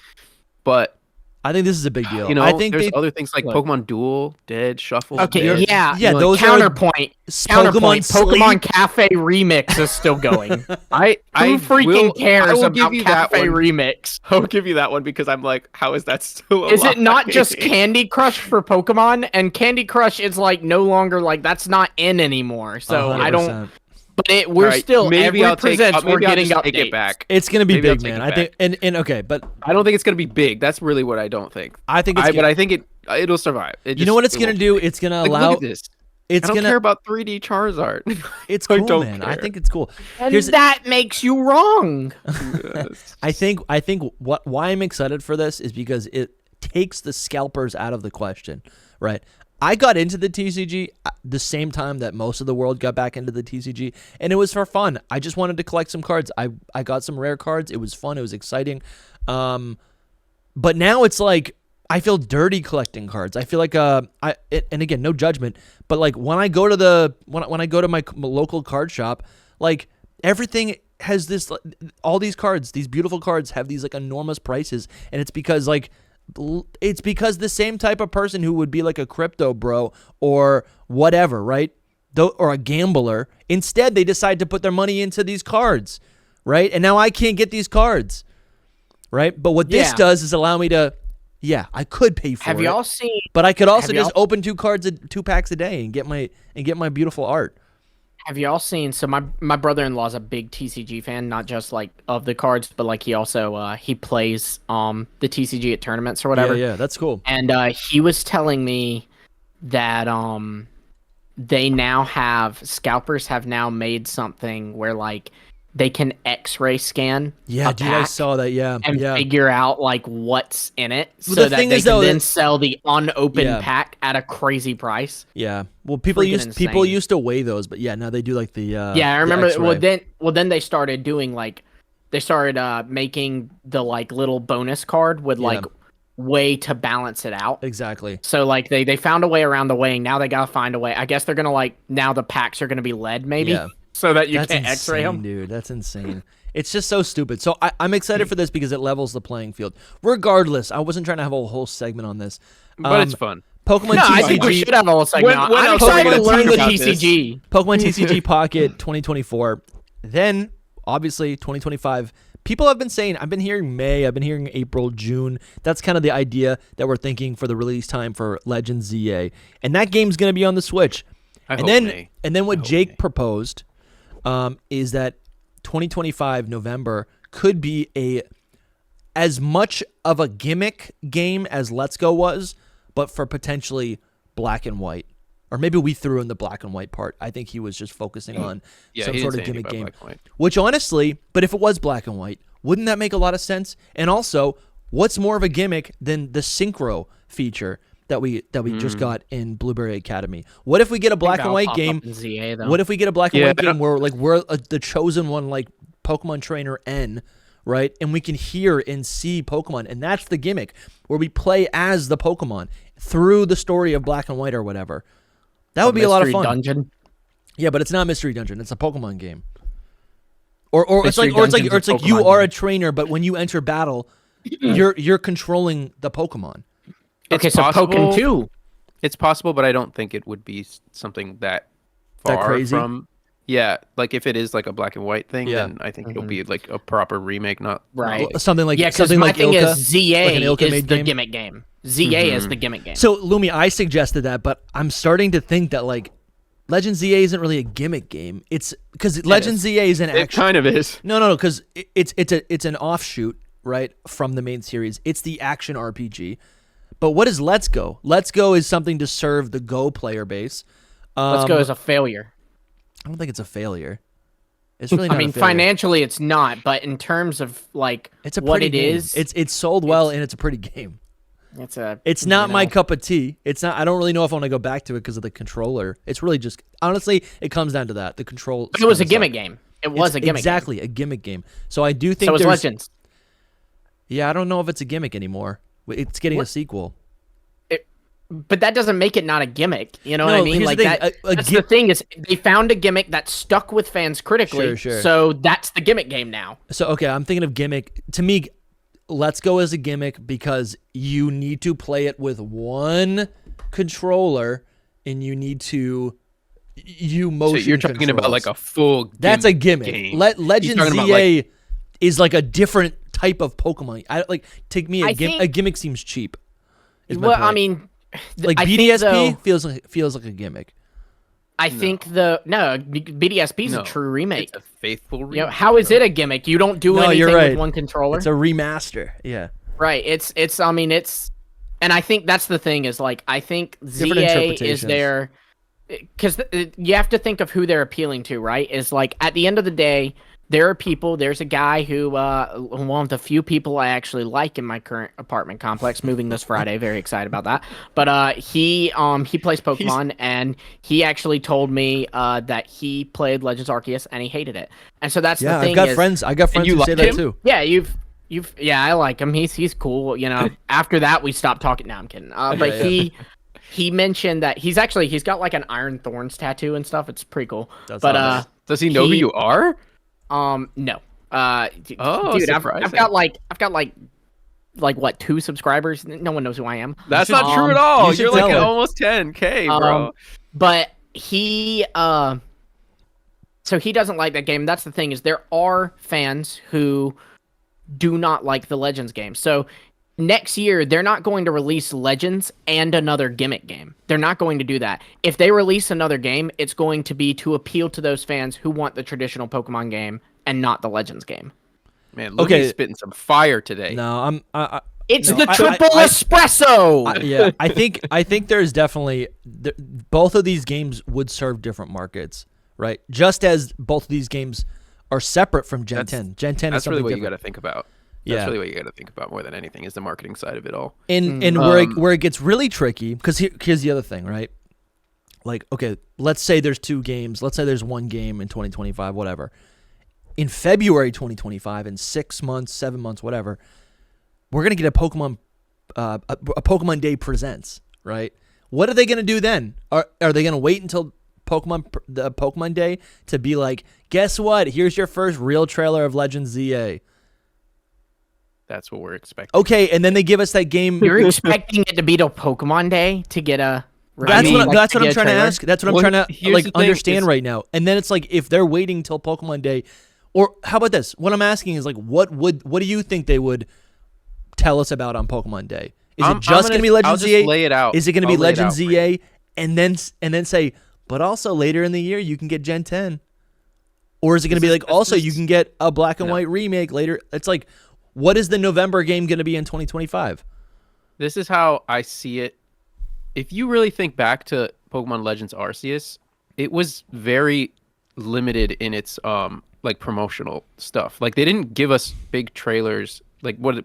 But I think this is a big deal. I think there's other things like Pokemon Duel, Dead, Shuffle. Okay, yeah. Those counterpoint. Pokemon Cafe Remix is still going. Who freaking cares about Cafe Remix? I'll give you that one because I'm how is that still alive? Is it not just Candy Crush for Pokemon? And Candy Crush is no longer that's not in anymore. So 100%. I don't. But we're still maybe I'll take it back. It's gonna be big, man. I think and okay, but I don't think it's gonna be big. That's really what I don't think. I think but I think it'll survive. You know what it's gonna do? It's gonna allow. Look at this. I don't care about 3D Charizard. It's cool, man. I think it's cool. And that makes you wrong. Yes. I think why I'm excited for this is because it takes the scalpers out of the question, right? I got into the TCG the same time that most of the world got back into the TCG, and it was for fun. I just wanted to collect some cards. I got some rare cards. It was fun. It was exciting. But now it's I feel dirty collecting cards. I feel and again, no judgment, but when I go to when I go to my local card shop, everything has this, all these cards, these beautiful cards have these enormous prices, and it's because the same type of person who would be a crypto bro or whatever, right? Or a gambler. Instead, they decide to put their money into these cards, right? And now I can't get these cards, right? But what this does is allow me to, I could pay for it. Have y'all seen? But I could also just open 2 packs a day and get my beautiful art. Have y'all seen? So my brother-in-law's a big TCG fan, not just like of the cards, but like he also he plays the TCG at tournaments or whatever. Yeah, that's cool. And he was telling me that they now have scalpers have now made something where like they can X-ray scan. Yeah, dude, I saw that. Yeah, and figure out like what's in it, well, so that they can then sell the unopened pack at a crazy price. Yeah, well, people used to weigh those, but yeah, now they do like the yeah, I remember. Well, then they started doing like they started making the like little bonus card with like way to balance it out. Exactly. So like they found a way around the weighing. Now they gotta find a way. I guess they're gonna like now the packs are gonna be lead maybe. Yeah. So that you can't X-ray them. Dude, that's insane. It's just so stupid. So I'm excited for this because it levels the playing field. Regardless, I wasn't trying to have a whole segment on this. But it's fun. Pokemon no, TCG. I think we should have a whole segment. I'm excited to learn the TCG. Pokemon TCG Pocket 2024. Then, obviously, 2025. People have been saying, I've been hearing May, I've been hearing April, June. That's kind of the idea that we're thinking for the release time for Legends ZA. And that game's going to be on the Switch. And then what Jake proposed is that 2025 November could be as much of a gimmick game as Let's Go was, but for potentially black and white. Or maybe we threw in the black and white part. I think he was just focusing on some sort of gimmick game. Which honestly, but if it was black and white, wouldn't that make a lot of sense? And also, what's more of a gimmick than the synchro feature that we just got in Blueberry Academy? What if we get a black and white game? What if we get a black and white game where like we're the chosen one, like Pokemon Trainer N, right? And we can hear and see Pokemon, and that's the gimmick where we play as the Pokemon through the story of Black and White or whatever. That would be a lot of fun. Dungeon. Yeah, but it's not a mystery dungeon. It's a Pokemon game. Or it's like you are a trainer, but when you enter battle, you're controlling the Pokemon. Okay, so Pokemon 2. It's possible, but I don't think it would be something that far crazy from. Yeah, like if it is like a black and white thing, then I think it'll be like a proper remake, not something like something like thing Ilka, is ZA like is the gimmick game. ZA is the gimmick game. So Lumi, I suggested that, but I'm starting to think that like Legends ZA isn't really a gimmick game. It's because Legends ZA is an action. It kind of is. No, because it's an offshoot, right, from the main series. It's the action RPG. But what is Let's Go? Let's Go is something to serve the Go player base. Let's Go is a failure. I don't think it's a failure. It's really not. I mean, financially, it's not, but in terms of like what it is, it's sold well and it's a pretty game. It's not my cup of tea. It's not. I don't really know if I want to go back to it because of the controller. It's really just honestly, it comes down to that. The control. It was a gimmick game. It was a gimmick. Exactly, a gimmick game. So I do think. So it's Legends. Yeah, I don't know if it's a gimmick anymore. It's getting a sequel. But that doesn't make it not a gimmick. You know what I mean? Like that's the thing is they found a gimmick that stuck with fans critically. Sure. So that's the gimmick game now. So okay, I'm thinking of gimmick. To me, Let's Go as a gimmick because you need to play it with one controller and you need to motion. So you're talking controls. about like a full. That's a gimmick. Game. Legends ZA is like a different type of Pokemon. A gimmick seems cheap. Well, I mean. Like BDSP feels like a gimmick. I think BDSP is a true remake. It's a faithful remake. You know, how is it a gimmick? You don't do anything with one controller. It's a remaster. Yeah. Right. It's and I think that's the thing is like I think ZA is there because you have to think of who they're appealing to, right? Is like at the end of the day, there are people. There's a guy who, one of the few people I actually like in my current apartment complex, moving this Friday. Very excited about that. But he plays Pokemon, and he actually told me that he played Legends Arceus and he hated it. And so that's the thing. I got friends who say that too. Yeah, I like him. He's cool. You know. After that, we stopped talking. No, I'm kidding. But he mentioned that he's got like an Iron Thorns tattoo and stuff. It's pretty cool. But does he know who you are? No. Dude, I've got like what 2 subscribers? No one knows who I am. That's not true at all. You're like at almost 10K, bro. But he so he doesn't like that game. That's the thing is there are fans who do not like the Legends game. So next year they're not going to release Legends and another Gimmick game. They're not going to do that. If they release another game, it's going to be to appeal to those fans who want the traditional Pokemon game and not the Legends game. Man, Lumi's spitting some fire today. No, it's the triple espresso. Yeah, I think there's definitely both of these games would serve different markets, right? Just as both of these games are separate from Gen 10. Gen 10 is something really what different. you got to think about. That's really what you got to think about more than anything is the marketing side of it all. And where it gets really tricky, because here's the other thing, right? Like, okay, let's say there's 2 games. Let's say there's 1 game in 2025, whatever. In February 2025, in 6 months, 7 months, whatever, we're gonna get a Pokemon Day Presents, right? What are they gonna do then? Are they gonna wait until the Pokemon Day to be like, guess what? Here's your first real trailer of Legends ZA. That's what we're expecting. Okay, and then they give us that game. You're expecting it to be to Pokemon Day to get a. That's what I'm trying to ask. That's what I'm trying to understand right now. And then it's like if they're waiting till Pokemon Day, or how about this? What I'm asking is like, what do you think they would tell us about on Pokemon Day? Is it just going to be Legends ZA? Lay it out. Is it going to be Legends ZA and then say, but also later in the year you can get Gen 10? Or is it going to be like also you can get a black and white remake later? It's like, what is the November game going to be in 2025? This is how I see it. If you really think back to Pokemon Legends Arceus, it was very limited in its like promotional stuff. Like they didn't give us big trailers. Like what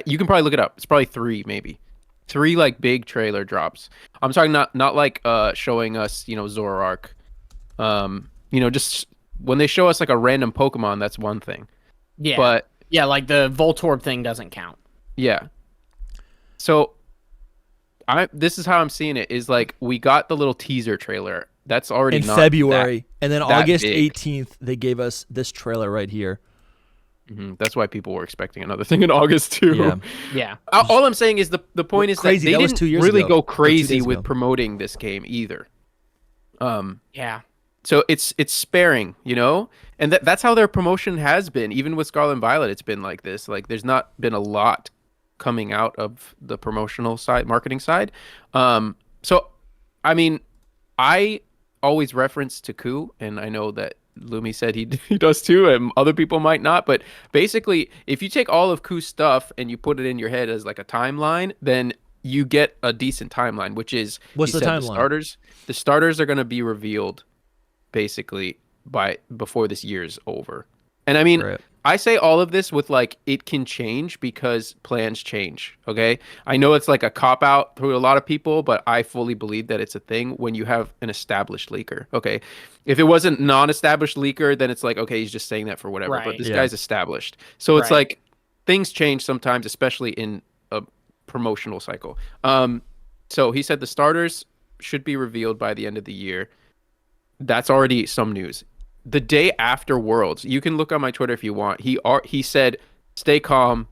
you can probably look it up. It's probably 3 maybe. 3 like big trailer drops. I'm talking not like showing us, Zoroark. Just when they show us like a random Pokemon, that's one thing. Yeah. But yeah, like the Voltorb thing doesn't count. Yeah. So this is how I'm seeing it is like we got the little teaser trailer. That's already in February, and then August 18th they gave us this trailer right here. Mm-hmm. That's why people were expecting another thing in August too. Yeah. All I'm saying is the point is crazy. That they didn't really go crazy with promoting this game either. Yeah. So it's sparing, and that's how their promotion has been. Even with Scarlet and Violet, it's been like this. Like there's not been a lot coming out of the promotional side, marketing side. So, I mean, I always reference Taku, and I know that Lumi said he does too, and other people might not. But basically, if you take all of Ku's stuff and you put it in your head as like a timeline, then you get a decent timeline, which is what's the timeline? The starters are going to be revealed basically before this year's over. And I mean, right. I say all of this with like it can change because plans change. Okay, I know it's like a cop out to a lot of people, but I fully believe that it's a thing when you have an established leaker. Okay, if it wasn't non-established leaker, then it's like okay, he's just saying that for whatever. Right. But this guy's established, so it's like things change sometimes, especially in a promotional cycle. So he said the starters should be revealed by the end of the year. That's already some news. The day after Worlds, you can look on my Twitter if you want. He said, "Stay calm.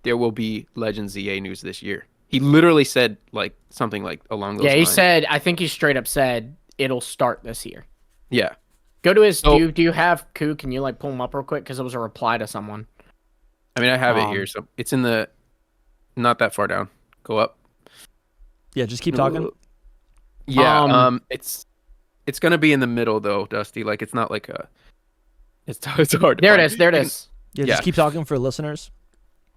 There will be Legends ZA news this year." He literally said like something like along those lines. Yeah, he said. I think he straight up said it'll start this year. Yeah. Go to his. Do you have Ku? Can you like pull him up real quick because it was a reply to someone. I mean, I have it here, so it's in the not that far down. Go up. Yeah, just keep talking. Yeah. It's gonna be in the middle though, Dusty. Like it's not like a. It's hard. There it is. There it is. Yeah, just keep talking for listeners.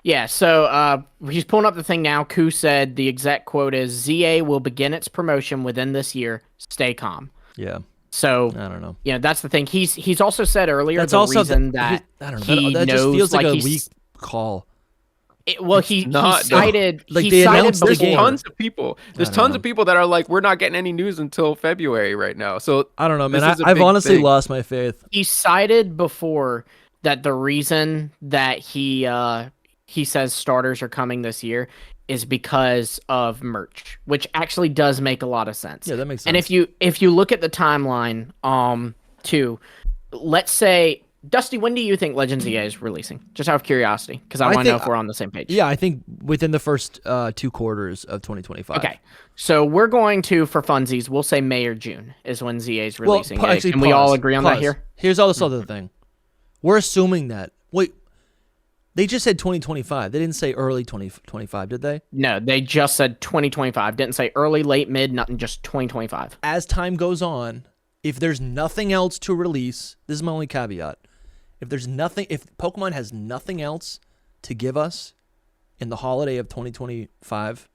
Yeah. So he's pulling up the thing now. Ku said the exact quote is ZA will begin its promotion within this year. Stay calm. Yeah. So I don't know. Yeah, that's the thing. He's also said earlier that's the also reason that I don't know. He that just feels like a weak call. He cited like he they cited announced the game. Tons of people. There's tons of people that are like, we're not getting any news until February right now. So I don't know, man. I've honestly lost my faith. He cited before that the reason that he says starters are coming this year is because of merch, which actually does make a lot of sense. Yeah, that makes sense. And if you look at the timeline, too, let's say. Dusty, when do you think Legends ZA is releasing? Just out of curiosity, because I want to know if we're on the same page. Yeah, I think within the first 2 quarters of 2025. Okay, so we're going to, for funsies, we'll say May or June is when ZA is releasing. Actually, Can we all agree on that here? Here's all this other thing. We're assuming that. Wait, They just said 2025. They didn't say early 2025, did they? No, they just said 2025. Didn't say early, late, mid, nothing, just 2025. As time goes on, if there's nothing else to release, this is my only caveat. If Pokemon has nothing else to give us in the holiday of 2025,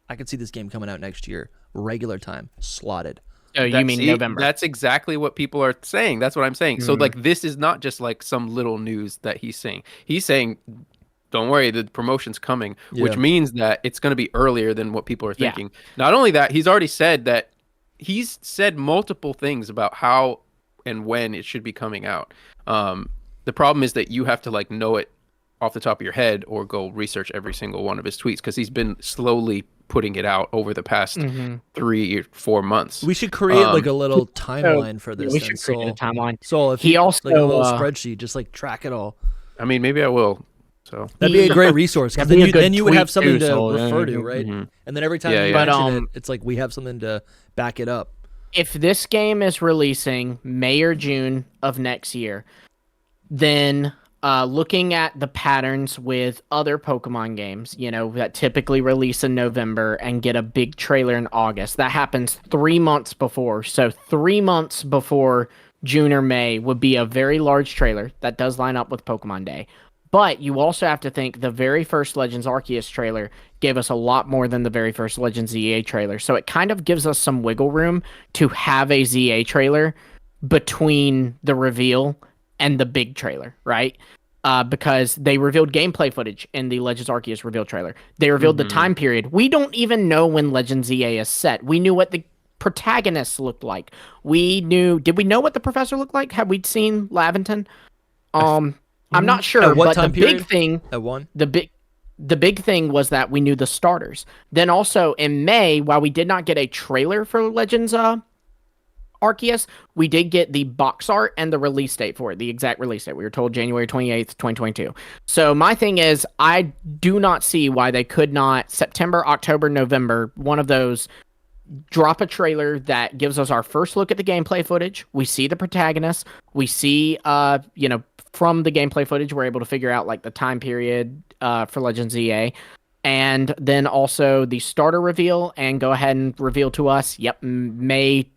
I could see this game coming out next year, regular time, slotted. Oh, you mean November? That's exactly what people are saying. That's what I'm saying. So like, this is not just like some little news that he's saying. He's saying, don't worry, the promotion's coming, which means that it's going to be earlier than what people are thinking. Not only that, he's already said that he's said multiple things about how and when it should be coming out. The problem is that you have to like know it off the top of your head or go research every single one of his tweets, because he's been slowly putting it out over the past 3 or 4 months. We should create like a little timeline for this. We should create a timeline. So if he also like a little spreadsheet, just like track it all. I mean, maybe I will. So that'd be a great resource, because then you would have something to refer to, right? And then every time you mention it, it's like we have something to back it up. If this game is releasing May or June of next year, then looking at the patterns with other Pokemon games, that typically release in November and get a big trailer in August, that happens 3 months before. So 3 months before June or May would be a very large trailer that does line up with Pokemon Day. But you also have to think the very first Legends Arceus trailer gave us a lot more than the very first Legends ZA trailer. So it kind of gives us some wiggle room to have a ZA trailer between the reveal and the big trailer, right? Because they revealed gameplay footage in the Legends Arceus reveal trailer. They revealed the time period. We don't even know when Legends ZA is set. We knew what the protagonists looked like. Did we know what the professor looked like? Had we seen Laventon? I'm not sure. At what but time the period? big thing, At one? the big thing was that we knew the starters. Then also in May, while we did not get a trailer for Legends Arceus, we did get the box art and the release date for it, the exact release date. We were told January 28th, 2022. So my thing is, I do not see why they could not, September, October, November, one of those, drop a trailer that gives us our first look at the gameplay footage. We see the protagonist. We see, from the gameplay footage, we're able to figure out like the time period for Legends ZA. And then also the starter reveal, and go ahead and reveal to us, May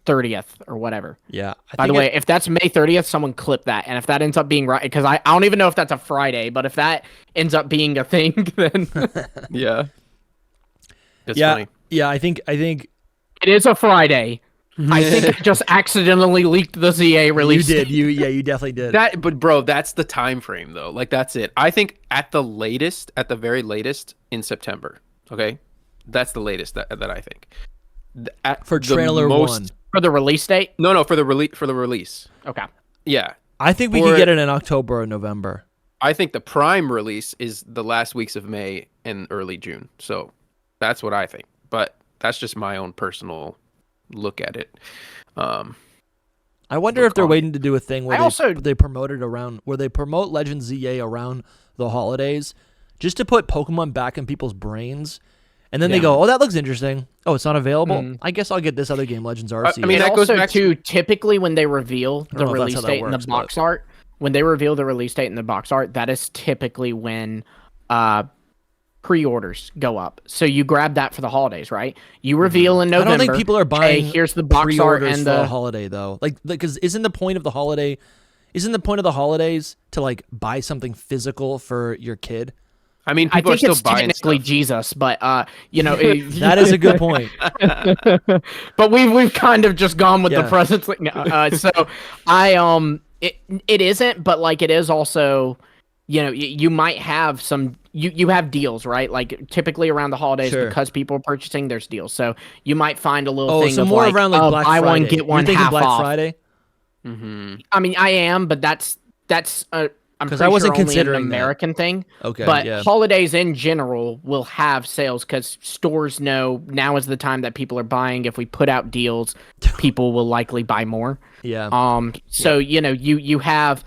30th or whatever. Yeah. By the way, if that's May 30th, someone clip that. And if that ends up being right, because I don't even know if that's a Friday, but if that ends up being a thing, then yeah. It's funny. Yeah, I think it is a Friday. I think I just accidentally leaked the ZA release. You did. You definitely did. But bro, that's the time frame though. Like that's it. I think at the very latest in September. Okay, that's the latest that I think. For trailer one. For the release date? No, for the release. Okay. Yeah. I think we could get it in October or November. I think the prime release is the last weeks of May and early June. So that's what I think. But that's just my own personal look at it. I wonder if they're waiting to do a thing where they promote it around, where they promote Legends ZA around the holidays, just to put Pokemon back in people's brains. And then they go, oh, that looks interesting. Oh, it's not available? I guess I'll get this other game, Legends Arceus. I mean, that goes back to typically when they reveal the release date in the box art, when they reveal the release date in the box art, that is typically when pre-orders go up. So you grab that for the holidays, right? You reveal in November. I don't think people are buying here's the box art and for the holiday, though. Like, because isn't the point of the holidays to like buy something physical for your kid? I mean, I people think are still it's buying technically stuff. Jesus, but that is a good point. But we've kind of just gone with the presents. So it isn't, but like it is also, you might have some. You have deals, right? Like typically around the holidays, because people are purchasing, there's deals. So you might find a little thing of more like, around like Black buy Friday. one get one You're half Black off. Friday? Mm-hmm. I mean, I am, but that's I'm pretty I wasn't sure only considering an American thing. Okay, but holidays in general will have sales because stores know now is the time that people are buying. If we put out deals, people will likely buy more. Yeah. So you have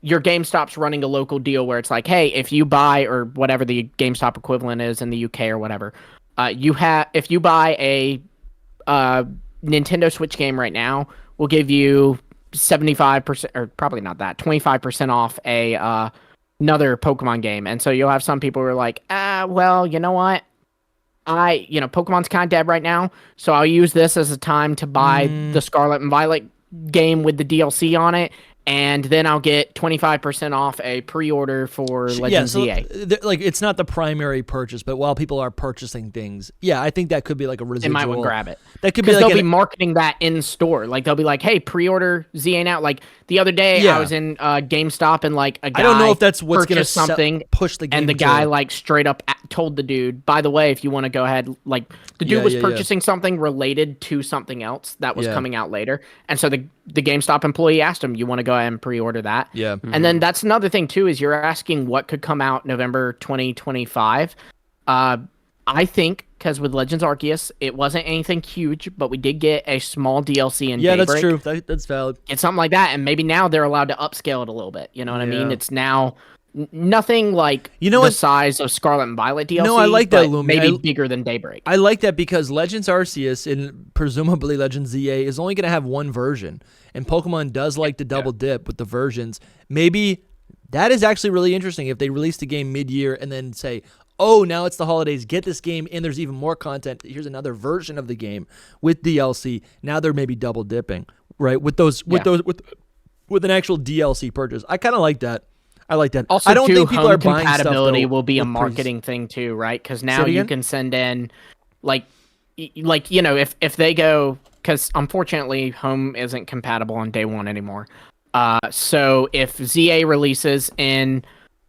your GameStop's running a local deal where it's like, hey, if you buy, or whatever the GameStop equivalent is in the UK or whatever, if you buy a Nintendo Switch game right now, we'll give you 75%, or probably not that, 25% off another Pokemon game. And so you'll have some people who are like, well, you know what? Pokemon's kind of dead right now, so I'll use this as a time to buy the Scarlet and Violet game with the DLC on it, and then I'll get 25% off a pre-order for Legends EA. Like, it's not the primary purchase, but while people are purchasing things, I think that could be like a residual. They might want to grab it. That could be like they'll be marketing that in store. Like, they'll be like, hey, pre-order ZA now. Like, the other day I was in GameStop and like a guy I don't know if that's what's going to push the game. And the guy like straight up told the dude, by the way, if you want to go ahead, like the dude was purchasing something related to something else that was coming out later. And so the GameStop employee asked him, you want to go ahead and pre-order that? Yeah. And then that's another thing too, is you're asking what could come out November 2025. I think because with Legends Arceus, it wasn't anything huge, but we did get a small DLC in Daybreak. That's true. That's valid. It's something like that, and maybe now they're allowed to upscale it a little bit. You know what I mean? It's now nothing like the size of Scarlet and Violet DLC. No, I like that, Lumi. Maybe bigger than Daybreak. I like that because Legends Arceus and presumably Legends ZA is only going to have one version, and Pokemon does like to double dip with the versions. Maybe that is actually really interesting if they release the game mid-year and then say, oh, now it's the holidays, get this game, and there's even more content. Here's another version of the game with DLC. Now they're maybe double dipping, right? With an actual DLC purchase. I kind of like that. I like that. Also, I don't think people are buying stuff. Compatibility will be a marketing thing too, right? Because now you can send in, like if they go, because unfortunately Home isn't compatible on day one anymore. So if ZA releases in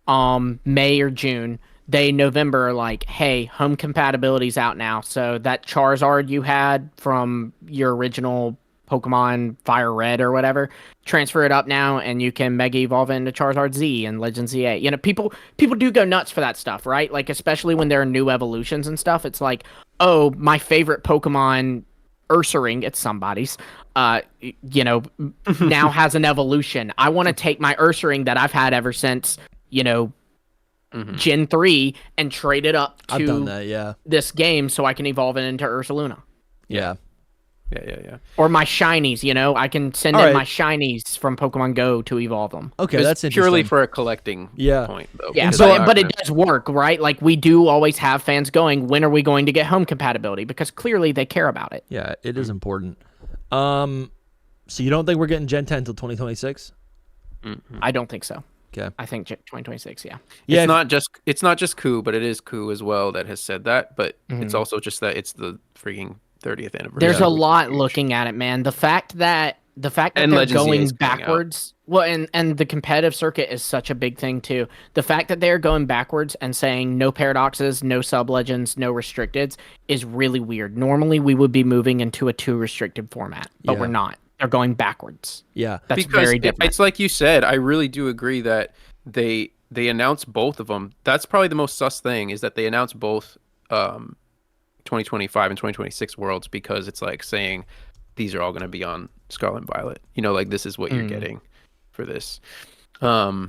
May or June, they November are like, hey, Home compatibility's out now. So that Charizard you had from your original Pokemon Fire Red or whatever, transfer it up now, and you can Mega Evolve into Charizard Z and Legends ZA. People do go nuts for that stuff, right? Like, especially when there are new evolutions and stuff. It's like, oh, my favorite Pokemon, Ursaring, it's somebody's, now has an evolution. I want to take my Ursaring that I've had ever since, Gen 3 and trade it up to I've done that, this game so I can evolve it into Ursaluna. Yeah. Yeah. Or my shinies, I can send in my shinies from Pokemon Go to evolve them. Okay, that's interesting. Purely for a collecting point, though. Yeah, but it does work, right? Like, we do always have fans going, when are we going to get Home compatibility? Because clearly they care about it. Yeah, it is important. So you don't think we're getting Gen 10 until 2026? I don't think so. Okay. I think 2026, yeah. It's not just Ku, but it is Ku as well that has said that, but it's also just that it's the freaking 30th anniversary. There's a lot looking at it, man. The fact that they're going backwards, and the competitive circuit is such a big thing too. The fact that they're going backwards and saying no paradoxes, no sub legends, no restricteds is really weird. Normally we would be moving into a 2 restricted format, but we're not. They're going backwards. Yeah. That's very different. It's like you said, I really do agree that they announced both of them. That's probably the most sus thing, is that they announced both 2025 and 2026 worlds, because it's like saying these are all going to be on Scarlet and Violet. Like, this is what you're getting for this. Yeah.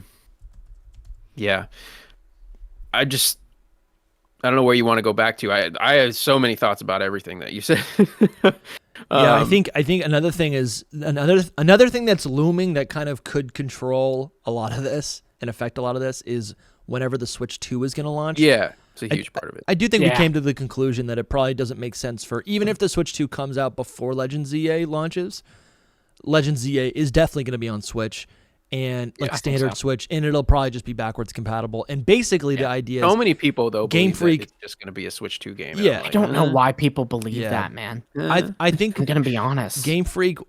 I don't know where you want to go back to. I have so many thoughts about everything that you said. I think another thing is another thing that's looming that kind of could control a lot of this and affect a lot of this is whenever the Switch 2 is going to launch. Yeah, it's a huge part of it. I do think we came to the conclusion that it probably doesn't make sense for, even if the Switch 2 comes out before Legends ZA launches, Legends ZA is definitely going to be on Switch and standard Switch, and it'll probably just be backwards compatible. And basically the idea is, so many people though Game Freak, it's just going to be a Switch 2 game. Yeah, I don't know why people believe that, man. I think I'm going to be honest. Game Freak,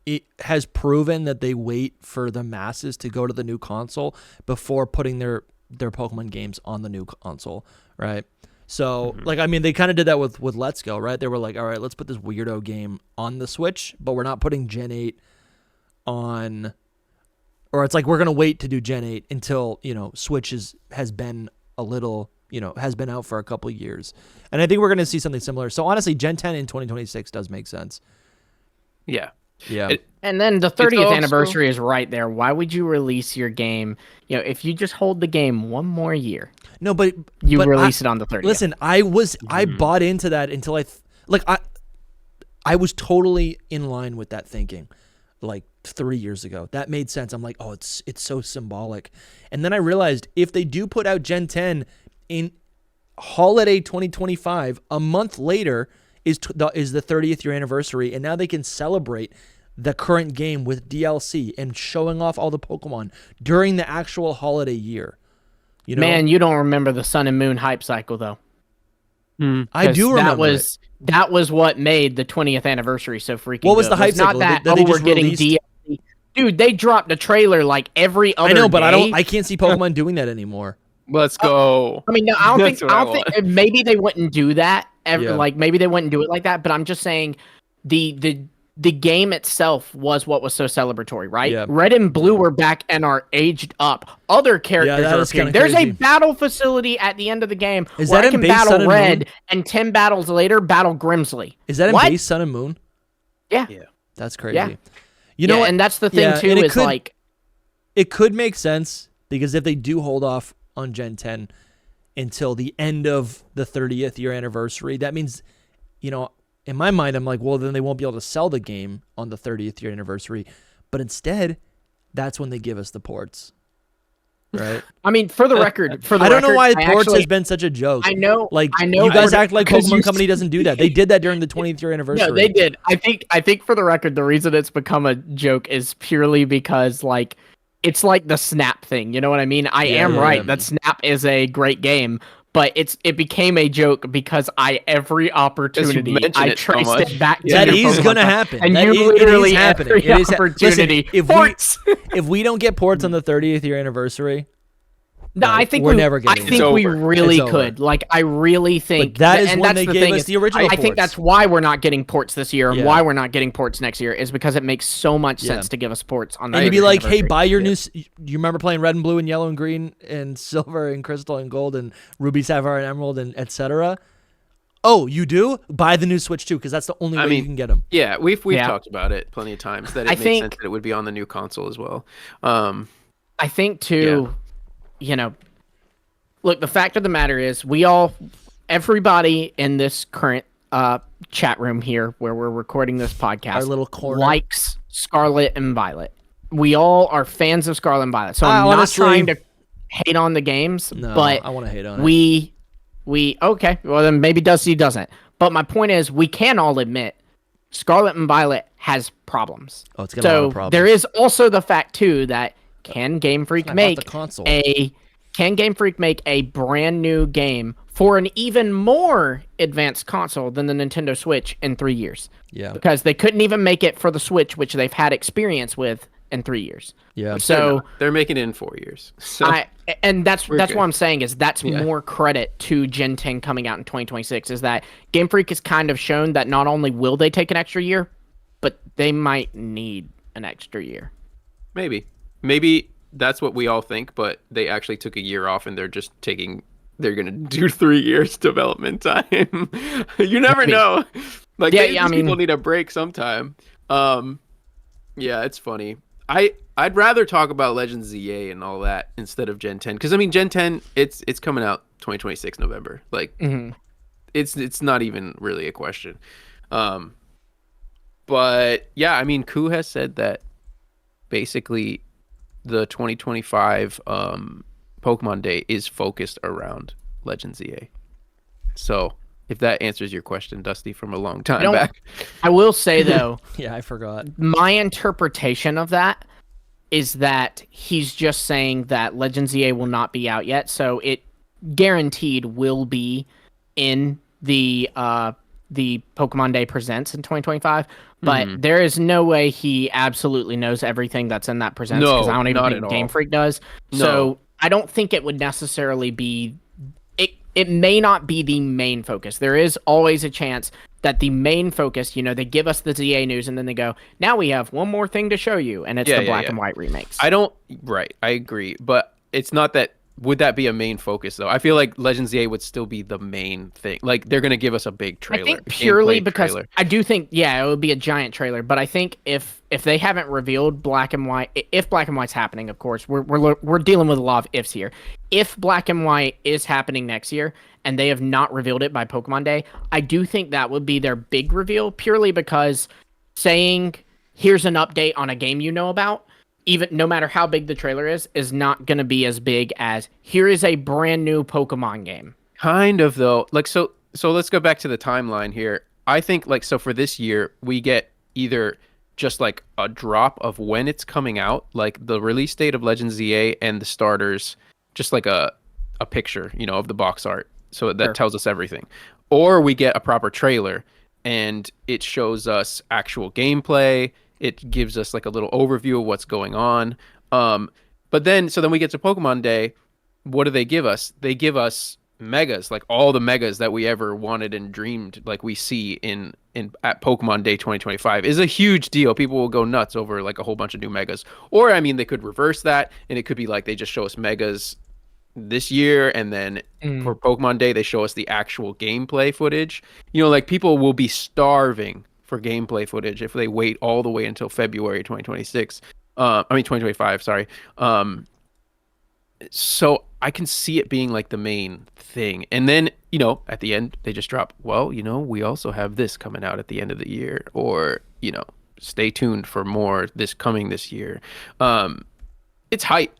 it has proven that they wait for the masses to go to the new console before putting their Pokemon games on the new console, right? So, they kind of did that with Let's Go, right? They were like, all right, let's put this weirdo game on the Switch, but we're not putting Gen 8 on, or it's like we're going to wait to do Gen 8 until, Switch has been a little, has been out for a couple of years. And I think we're going to see something similar. So, honestly, Gen 10 in 2026 does make sense. Yeah. Yeah. And then the 30th anniversary is right there. Why would you release your game? If you just hold the game one more year. No, but release it on the 30th. Listen, I bought into that until I was totally in line with that thinking. like 3 years ago. That made sense. I'm like, oh, it's so symbolic. And then I realized if they do put out Gen 10 in holiday 2025, a month later is the 30th year anniversary, and now they can celebrate the current game with DLC and showing off all the Pokemon during the actual holiday year. You know? Man, you don't remember the Sun and Moon hype cycle though. I do remember that was what made the 20th anniversary so freaking What was good. the hype cycle? Not that, That they we're just getting released? DLC. Dude, they dropped a trailer like every other I know, but day. I can't see Pokemon doing that anymore. Let's go. I mean, no, I don't think maybe they wouldn't do that ever. Yeah. Like maybe they wouldn't do it like that. But I'm just saying, the game itself was what was so celebratory, right? Yeah. Red and Blue were back and are aged up. Other characters that are is appearing. kinda There's crazy. a battle facility at the end of the game Is where that I in can base battle Sun and Red, Moon? and 10 battles later battle Grimsley. Is that in What? base Sun and Moon? Yeah. That's crazy. Yeah. You know what? And that's the thing too, and is like it could make sense because if they do hold off on Gen 10 until the end of the 30th year anniversary, that means, in my mind, I'm like, well, then they won't be able to sell the game on the 30th year anniversary. But instead, that's when they give us the ports, right? I mean, for the record, I don't know why ports has been such a joke. I know. You guys act like because Pokemon Company doesn't do that. They did that during the 20th year anniversary. No, they did. I think for the record, the reason it's become a joke is purely because like it's like the Snap thing. You know what I mean? I am right that Snap is a great game, but it became a joke because every opportunity I traced it back to that your is Pokemon going to Go. happen. And that you literally happening. every opportunity. Listen, if we don't get ports on the 30th year anniversary, no, I think we're never getting. I think we really could. Like, I really think. But that is when that's they the gave thing us is, the original I think ports. that's why we're not getting ports this year, and Yeah. why we're not getting ports next year is because it makes so much sense to give us ports on. And to be like, hey, buy your new. You remember playing Red and Blue and Yellow and Green and Silver and Crystal and Gold and Ruby, Sapphire and Emerald and etc. Oh, you do? Buy the new Switch too, because that's the only way you can get them. Yeah, we've talked about it plenty of times that it makes sense that it would be on the new console as well. I think too, look, the fact of the matter is, everybody in this current chat room here where we're recording this podcast, our little corner, likes Scarlet and Violet. We all are fans of Scarlet and Violet. So I'm honestly, not trying to hate on the games, but I want to hate on it. Okay, well then maybe Dusty doesn't. But my point is, we can all admit Scarlet and Violet has problems. Oh, it's got a lot of problems. There is also the fact too that can Game Freak make a brand new game for an even more advanced console than the Nintendo Switch in 3 years? Yeah. Because they couldn't even make it for the Switch, which they've had experience with in 3 years. Yeah. So they're making it in 4 years. So that's what I'm saying is that's more credit to Gen 10 coming out in 2026 is that Game Freak has kind of shown that not only will they take an extra year, but they might need an extra year. Maybe that's what we all think, but they actually took a year off and they're going to do 3 years development time. You never know. Like, people need a break sometime. Yeah, it's funny. I'd rather talk about Legends ZA and all that instead of Gen 10, because I mean Gen 10 it's coming out 2026 November. Like it's not even really a question. But yeah, I mean Ku has said that basically the 2025 Pokemon Day is focused around Legends ZA. So if that answers your question, Dusty, from a long time back. I will say though, yeah, I forgot. My interpretation of that is that he's just saying that Legends ZA will not be out yet, so it guaranteed will be in the Pokemon Day Presents in 2025. But there is no way he absolutely knows everything that's in that Presents, because I don't even think Game Freak does. No. So I don't think it would necessarily be. It may not be the main focus. There is always a chance that the main focus, they give us the ZA news and then they go, now we have one more thing to show you, and it's the black and white remakes. I agree, but it's not that. Would that be a main focus though? I feel like Legends ZA would still be the main thing. Like they're gonna give us a big trailer. I think purely because I do think it would be a giant trailer. But I think if they haven't revealed Black and White, if Black and White's happening, of course, we're dealing with a lot of ifs here. If Black and White is happening next year and they have not revealed it by Pokemon Day, I do think that would be their big reveal. Purely because saying here's an update on a game you know about, even no matter how big the trailer is not going to be as big as here is a brand new Pokemon game. Kind of though. Like so let's go back to the timeline here. I think like so for this year we get either just like a drop of when it's coming out, like the release date of Legends ZA and the starters, just like a picture, you know, of the box art. So that tells us everything. Or we get a proper trailer and it shows us actual gameplay. It gives us like a little overview of what's going on. But then we get to Pokemon Day. What do they give us? They give us megas, like all the megas that we ever wanted and dreamed, like we see in at Pokemon Day 2025 is a huge deal. People will go nuts over like a whole bunch of new megas. Or I mean, they could reverse that and it could be like they just show us megas this year, and then for Pokemon Day they show us the actual gameplay footage. You know, like people will be starving for gameplay footage if they wait all the way until February 2026. 2025, sorry. So I can see it being like the main thing. And then, you know, at the end they just drop, well, you know, we also have this coming out at the end of the year, or, you know, stay tuned for more this year. It's hype,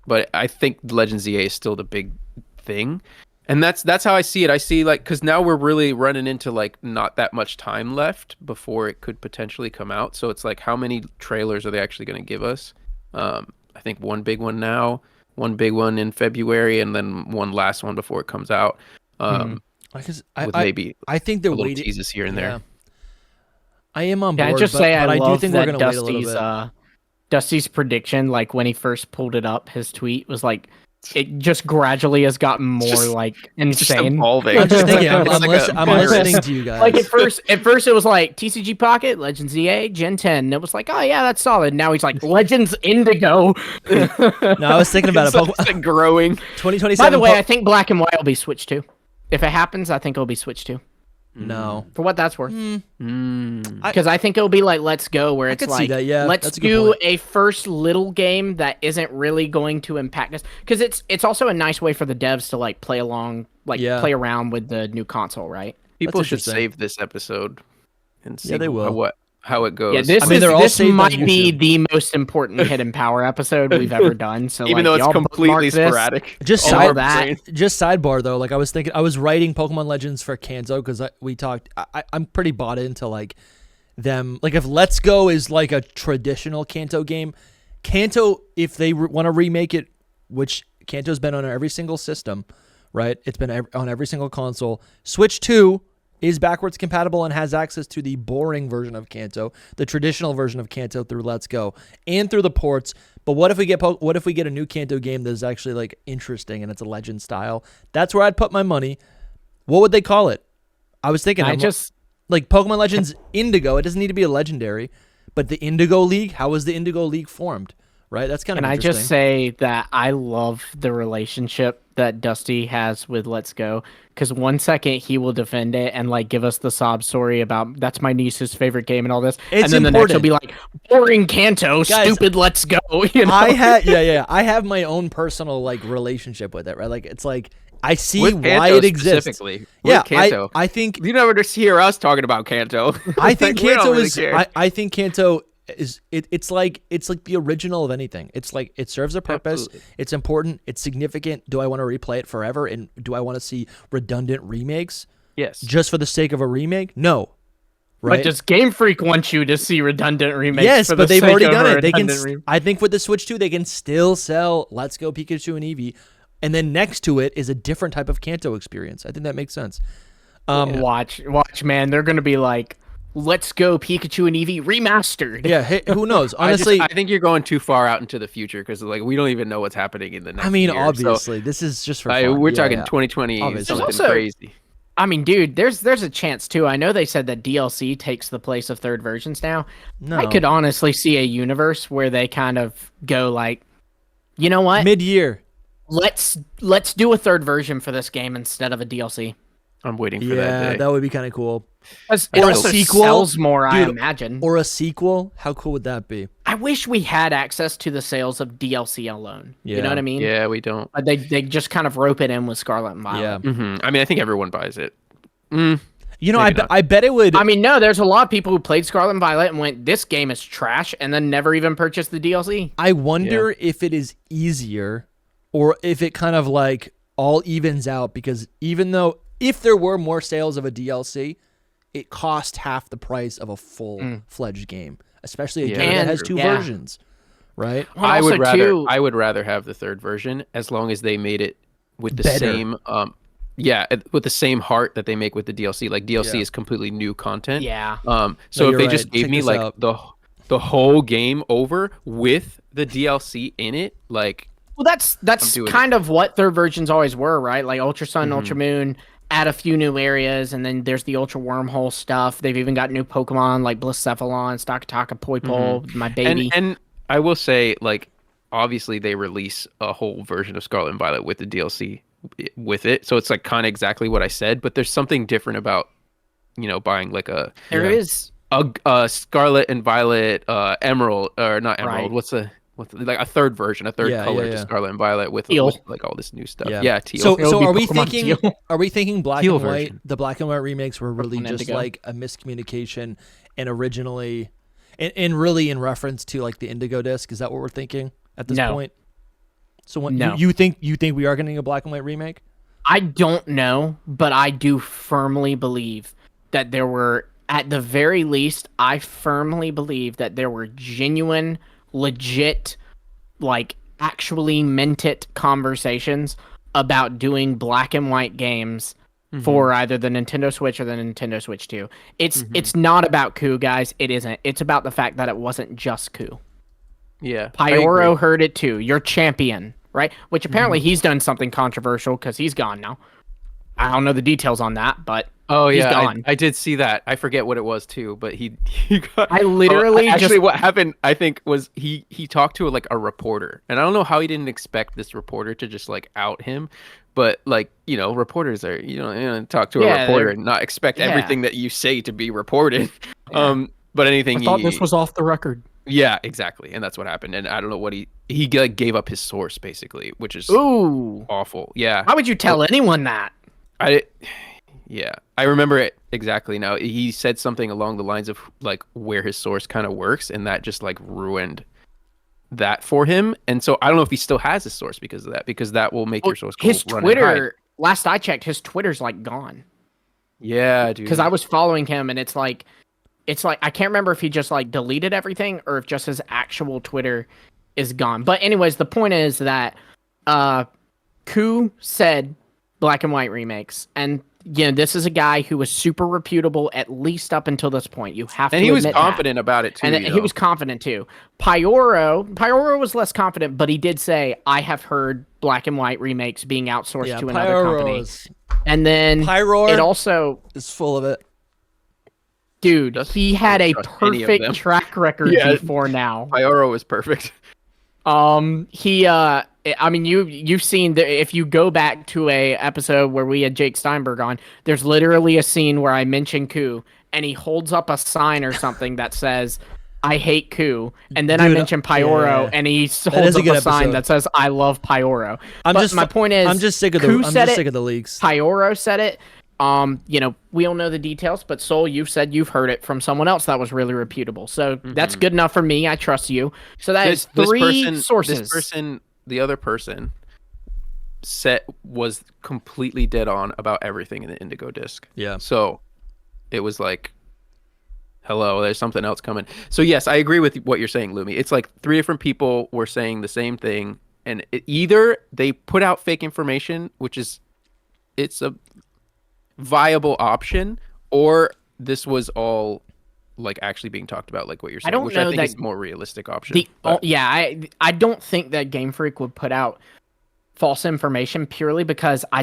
but I think Legends ZA is still the big thing. And that's how I see it. I see like, because now we're really running into like not that much time left before it could potentially come out. So it's like, how many trailers are they actually going to give us? I think one big one now, one big one in February, and then one last one before it comes out. Maybe I think they're little waiting teases here and there. I am on board. Can I just but, say but I do love think that we're going to wait a little bit. Dusty's prediction, like when he first pulled it up, his tweet was like, it just gradually has gotten more like insane. Evolving. I'm just thinking. I'm listening to you guys. Like at first it was like TCG Pocket, Legends ZA, Gen 10. And it was like, oh yeah, that's solid. Now he's like Legends Indigo. No, I was thinking about it. It's like growing. 2027. By the way, I think Black and White will be switched too. If it happens, I think it'll be switched too. No, for what that's worth. Because I think it'll be like Let's Go, where it's like, let's do a first little game that isn't really going to impact us. Because it's also a nice way for the devs to like play along, like play around with the new console, right? People should save this episode and see they will. How it goes. Yeah, this might be the most important Hidden Power episode we've ever done. So even though it's completely sporadic, just sidebar though. Like I was writing Pokemon Legends for Kanto because we talked. I'm pretty bought into like them. Like if Let's Go is like a traditional Kanto game, Kanto if they want to remake it, which Kanto's been on every single system, right? It's been on every single console. Switch 2 is backwards compatible and has access to the boring version of Kanto, the traditional version of Kanto through Let's Go, and through the ports. But what if we get a new Kanto game that's actually like interesting and it's a Legend style? That's where I'd put my money. What would they call it? I was thinking like Pokemon Legends Indigo. It doesn't need to be a legendary, but the Indigo League. How was the Indigo League formed? Right, that's kind of interesting. And I just say that I love the relationship that Dusty has with Let's Go, because one second he will defend it and like give us the sob story about that's my niece's favorite game and all this, and then the next he'll be like, boring Kanto, stupid Let's Go. You know? I have my own personal like relationship with it, right? Like it's like I see why it exists. Specifically, Kanto. I think you never just hear us talking about Kanto. I think Kanto is. I think Kanto is it's like the original of anything. It's like it serves a purpose. Absolutely. It's important. It's significant. Do I want to replay it forever? And do I want to see redundant remakes? Yes. Just for the sake of a remake? No. Right. But does Game Freak want you to see redundant remakes? Yes, for but they've already done it. They can. I think with the Switch 2, they can still sell Let's Go Pikachu and Eevee, and then next to it is a different type of Kanto experience. I think that makes sense. Watch, man. They're gonna be like, Let's Go Pikachu and Eevee remastered. Yeah, hey, who knows? Honestly, I think you're going too far out into the future because like we don't even know what's happening in the next year. Obviously, this is just for fun. We're talking 2020, something crazy. I mean, dude, there's a chance too. I know they said that DLC takes the place of third versions now. No. I could honestly see a universe where they kind of go like, you know what? Mid-year. Let's do a third version for this game instead of a DLC. I'm waiting for that day. Yeah, that would be kind of cool. Or a sequel sells more, dude, I imagine. Or a sequel? How cool would that be? I wish we had access to the sales of DLC alone. Yeah. You know what I mean? Yeah, we don't. They just kind of rope it in with Scarlet and Violet. Yeah. Mm-hmm. I mean, I think everyone buys it. You know, I bet it would. I mean, no, there's a lot of people who played Scarlet and Violet and went, "This game is trash," and then never even purchased the DLC. I wonder if it is easier, or if it kind of like all evens out, because even though if there were more sales of a DLC, it cost half the price of a full-fledged game, especially a game that has two versions, right? Well, I would rather have the third version as long as they made it with the same with the same heart that they make with the DLC. Like DLC is completely new content. Yeah. So if they just gave me like the whole game over with the DLC in it, like, well, that's kind of what third versions always were, right? Like Ultra Sun, Ultra Moon, add a few new areas, and then there's the Ultra Wormhole stuff. They've even got new Pokemon like Blacephalon, Stakataka, Poipole, my baby. And I will say, like, obviously they release a whole version of Scarlet and Violet with the DLC with it, so it's like kind of exactly what I said, but there's something different about, you know, buying like a Scarlet and Violet Emerald, or not Emerald, right. what's like a third version, a third color to Scarlet and Violet with like all this new stuff. Teal. So are we thinking Black and White, the Black and White remakes were really just like a miscommunication, and originally and really in reference to like the Indigo disc? Is that what we're thinking at this point? So what, you think we are getting a Black and White remake? I don't know, but I do firmly believe that there were, at the very least, I firmly believe that there were genuine, legit, like actually meant it conversations about doing Black and White games for either the Nintendo Switch or the Nintendo Switch 2. It's not about Coup, guys. It isn't. It's about the fact that it wasn't just Coup. Yeah, Pyoro heard it too. Your champion, right? Which apparently he's done something controversial because he's gone now. I don't know the details on that, but he's gone. I did see that. I forget what it was too, but he got. I literally what happened, I think, was he talked to like a reporter, and I don't know how he didn't expect this reporter to just like out him, but like, you know, reporters are, you know, talk to a reporter and not expect everything that you say to be reported. But anything. I thought this was off the record. Yeah, exactly, and that's what happened. And I don't know what he like gave up his source basically, which is awful. Yeah. Why would you tell anyone that? I remember it exactly now. He said something along the lines of like where his source kind of works, and that just like ruined that for him. And so I don't know if he still has his source because of that, because that will make your source go his run Twitter. Last I checked, his Twitter's like gone. Yeah, dude. Because I was following him, and it's like I can't remember if he just like deleted everything or if just his actual Twitter is gone. But anyways, the point is that Coup said Black and White remakes, and this is a guy who was super reputable at least up until this point. You have to admit he was confident about it too. And he was confident too. Pyoro was less confident, but he did say, "I have heard Black and White remakes being outsourced to another company." And then it also is full of it. Dude, he had a perfect track record before now. Pyoro is perfect. I mean, you've seen if you go back to a episode where we had Jake Steinberg on, there's literally a scene where I mention Coup, and he holds up a sign or something that says, "I hate Coup," and then I mention Pyoro, and he holds up a sign that says, "I love Pyoro." My point is, I'm just sick of the leaks. Pyoro said it. We don't know the details, but Soul, you've said you've heard it from someone else that was really reputable. So that's good enough for me. I trust you. So that is three sources. The other person was completely dead on about everything in the Indigo disc. Yeah. So it was like, hello, there's something else coming. So yes, I agree with what you're saying, Lumi. It's like three different people were saying the same thing, and either they put out fake information, which is, it's a viable option, or this was all like actually being talked about, like what you're saying, which I think is a more realistic option. I don't think that Game Freak would put out false information purely because I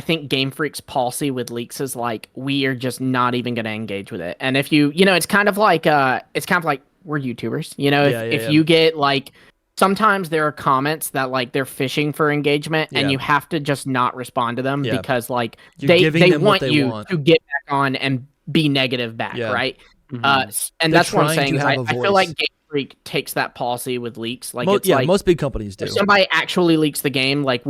think Game Freak's policy with leaks is like, we are just not even going to engage with it. And if it's kind of like we're YouTubers, if you get like, sometimes there are comments that like they're fishing for engagement, and you have to just not respond to them because like they want you to get back on and be negative back, right? And that's what I'm saying. I feel like Game Freak takes that policy with leaks. Like most big companies do. If somebody actually leaks the game, like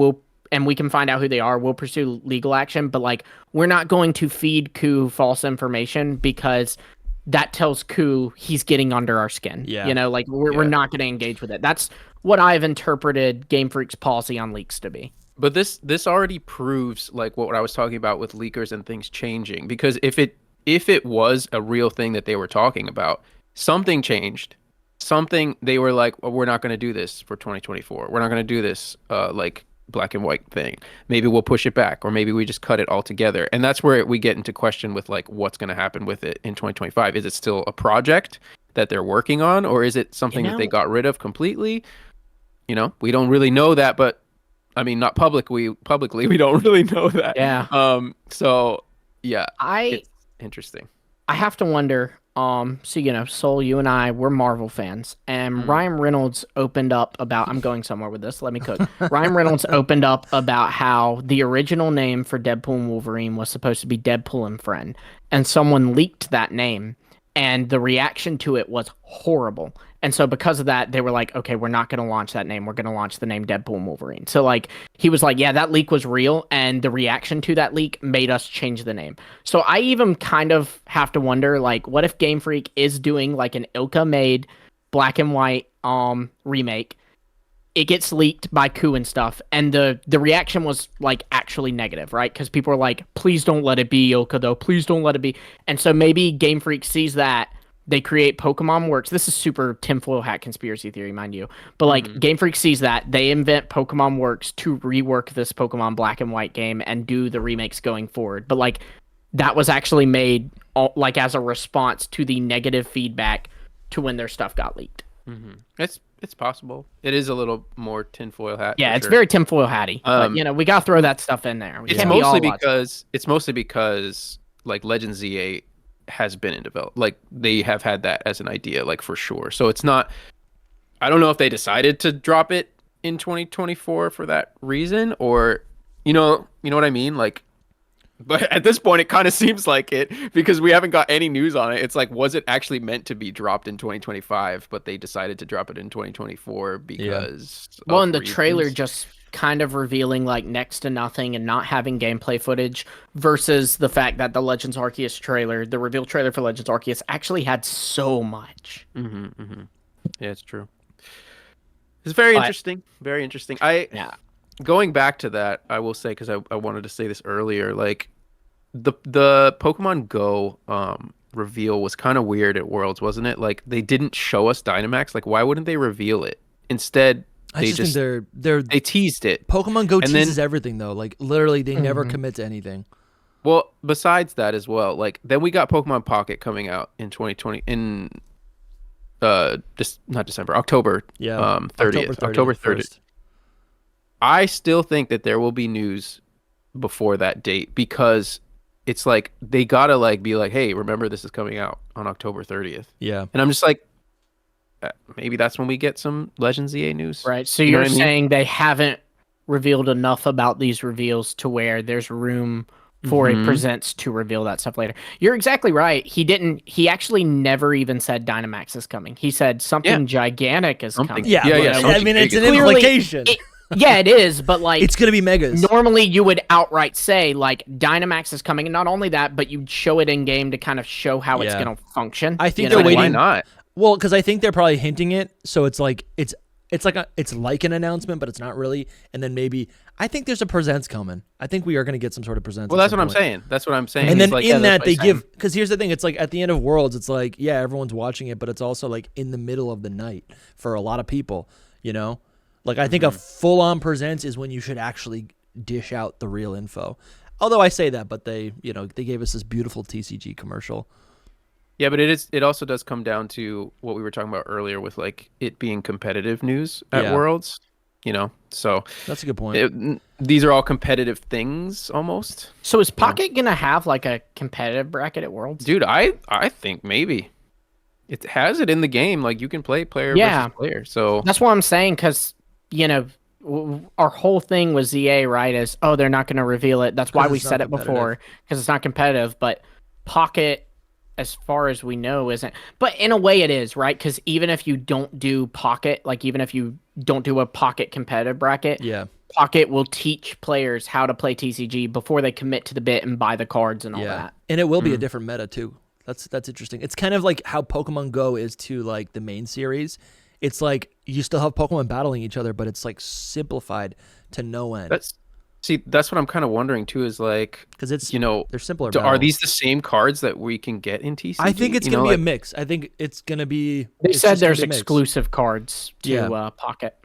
and we can find out who they are, we'll pursue legal action. But like, we're not going to feed Ku false information because that tells Ku he's getting under our skin. Yeah. You know, like we're not going to engage with it. That's what I've interpreted Game Freak's policy on leaks to be. But this already proves like what I was talking about with leakers and things changing, because if it was a real thing that they were talking about, something changed. Something they were like, well, we're not going to do this for 2024. We're not going to do this like black and white thing. Maybe we'll push it back, or maybe we just cut it all together. And that's where we get into question with like what's going to happen with it in 2025. Is it still a project that they're working on, or is it something that they got rid of completely? You know, we don't really know that, but I mean, not publicly, we don't really know that. Yeah. So yeah, it's interesting. I have to wonder. So you know, Soul, you and I, we're Marvel fans, and Ryan Reynolds opened up about. I'm going somewhere with this. Let me cook. Ryan Reynolds opened up about how the original name for Deadpool and Wolverine was supposed to be Deadpool and Friend, and someone leaked that name, and the reaction to it was horrible. And so because of that, they were like, okay, we're not going to launch that name. We're going to launch the name Deadpool and Wolverine. So like, he was like, yeah, that leak was real. And the reaction to that leak made us change the name. So I even kind of have to wonder, like, what if Game Freak is doing like an Ilka made black and white remake? It gets leaked by Ku and stuff. And the reaction was like actually negative, right? Because people are like, please don't let it be Ilka though. Please don't let it be. And so maybe Game Freak sees that. They create Pokemon Works. This is super tinfoil hat conspiracy theory, mind you. But like Game Freak sees that. They invent Pokemon Works to rework this Pokemon Black and White game and do the remakes going forward. But like that was actually made like as a response to the negative feedback to when their stuff got leaked. It's possible. It is a little more tinfoil hat. Yeah, it's very tinfoil hatty. But you know, we gotta throw that stuff in there. It's mostly because like Legend Z8 has been in development. Like they have had that as an idea, like for sure. So it's not, I don't know if they decided to drop it in 2024 for that reason, or you know what I mean? Like, but at this point it kind of seems like it, because we haven't got any news on it. It's like, was it actually meant to be dropped in 2025, but they decided to drop it in 2024 because well, and the trailer just kind of revealing like next to nothing and not having gameplay footage versus the fact that the Legends Arceus trailer, the reveal trailer for Legends Arceus, actually had so much. Yeah, it's true. It's very interesting. Very interesting. Going back to that, I will say, because I wanted to say this earlier, like the Pokemon Go reveal was kind of weird at Worlds, wasn't it? Like they didn't show us Dynamax. Like why wouldn't they reveal it? Instead, they they teased it. Pokemon Go teases everything though. Like literally, they never commit to anything. Well, besides that as well, like then we got Pokemon Pocket coming out in 2020 in just not December, October 30th. October 30th. I still think that there will be news before that date, because it's like they gotta like be like, hey, remember this is coming out on October 30th. Yeah, and I'm just like, maybe that's when we get some Legends EA news. Right. So you're saying they haven't revealed enough about these reveals to where there's room for a presents to reveal that stuff later. You're exactly right. He actually never even said Dynamax is coming. He said something gigantic is coming. Yeah. I mean, it's an implication. Yeah, it is, but like it's gonna be megas. Normally, you would outright say like Dynamax is coming, and not only that, but you'd show it in game to kind of show how it's gonna function. I think they're waiting. Why not? Well, because I think they're probably hinting it, so it's like it's like an announcement, but it's not really. And then maybe I think there's a presents coming. I think we are going to get some sort of presents. Well, that's what I'm saying. That's what I'm saying. And then like, in that they give, because here's the thing, it's like at the end of Worlds, it's like everyone's watching it, but it's also like in the middle of the night for a lot of people. You know, like I think a full-on presents is when you should actually dish out the real info. Although I say that, but they gave us this beautiful TCG commercial. Yeah, but it also does come down to what we were talking about earlier with like it being competitive news at Worlds, you know. So that's a good point. These are all competitive things almost. So is Pocket gonna have like a competitive bracket at Worlds? Dude, I think maybe it has it in the game. Like you can play player versus player. So that's what I'm saying, because you know our whole thing was ZA, right? Is they're not gonna reveal it. That's why we said it before, because it's not competitive. But Pocket as far as we know, isn't. But in a way, it is, right? Because even if you don't do Pocket, like even if you don't do a Pocket competitive bracket, Pocket will teach players how to play TCG before they commit to the bit and buy the cards and all that. And it will be a different meta too. That's interesting. It's kind of like how Pokemon Go is to like the main series. It's like you still have Pokemon battling each other, but it's like simplified to no end. That's what I'm kind of wondering too. Is like because it's they're simpler. Are these the same cards that we can get in TCG? I think it's gonna be a mix. I think it's gonna be. They said there's exclusive cards to Pocket.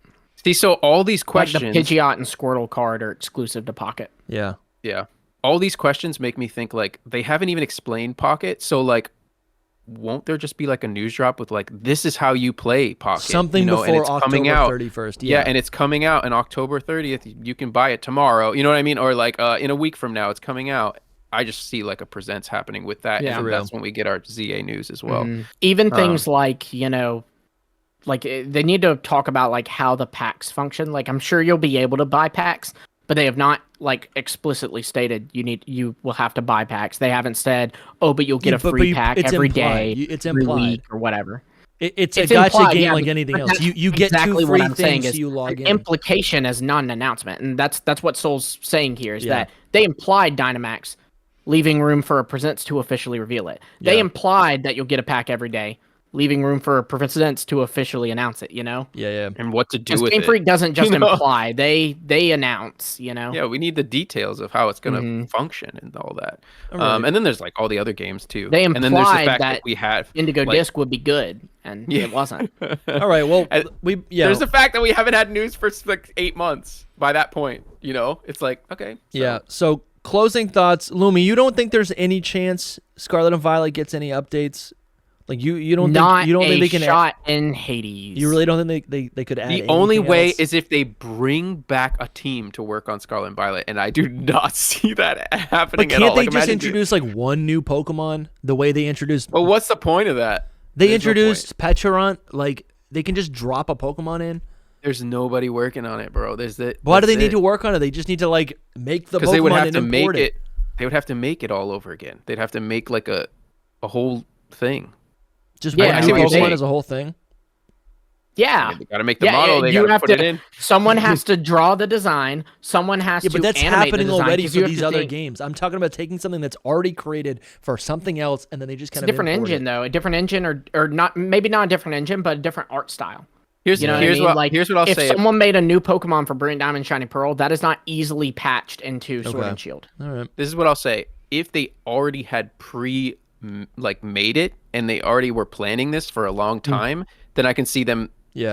See, so all these questions, like the Pidgeot and Squirtle card are exclusive to Pocket. Yeah. All these questions make me think like they haven't even explained Pocket. So like, won't there just be like a news drop with like, this is how you play Pocket? Something before and it's October coming out 31st. Yeah, and it's coming out on October 30th. You can buy it tomorrow. You know what I mean? Or like in a week from now, it's coming out. I just see like a presents happening with that. Yeah, and that's when we get our ZA news as well. Even things like, like they need to talk about like how the packs function. Like I'm sure you'll be able to buy packs, but they have not like explicitly stated you will have to buy packs. They haven't said, oh, but you'll get a free pack every day, it's every implied week or whatever. It's a gacha game like anything else. You get exactly two free what I'm things, saying so you log in. Implication is not an announcement, and that's what Soul's saying here is that they implied Dynamax, leaving room for a presents to officially reveal it. They implied that you'll get a pack every day, leaving room for presents to officially announce it. Yeah. And what to do with Game it. Freak doesn't just imply; they announce. Yeah, we need the details of how it's going to function and all that. And then there's like all the other games too. They implied and then there's the fact that we have Indigo Disc would be good, and it wasn't. All right, well, there's the fact that we haven't had news for like 8 months. By that point, it's like okay. So. Yeah. So closing thoughts, Lumi. You don't think there's any chance Scarlet and Violet gets any updates? Like you don't think they can shot in Hades. You really don't think they could add? The only way else? is if they bring back a team to work on Scarlet and Violet, and I do not see that happening at all. But can't they just introduce like one new Pokemon the way they introduced? Well, what's the point of that? They introduced Pecharunt. Like they can just drop a Pokemon in. There's nobody working on it, bro. Why do they need to work on it? They just need to like make the Pokemon they would have to import make it. They would have to make it all over again. They'd have to make like a whole thing. Just one new Pokemon as a whole thing. Yeah, they gotta make the model. They gotta put it in. Someone has to draw the design. Someone has to. But that's animate happening the design, already for these other games. I'm talking about taking something that's already created for something else, and then they just kind of different engine though. A different engine, or not? Maybe not a different engine, but a different art style. Here's what I'll say. If someone made a new Pokemon for Brilliant Diamond, Shiny Pearl, that is not easily patched into Sword and Shield. All right. This is what I'll say. If they already had made it and they already were planning this for a long time, then I can see them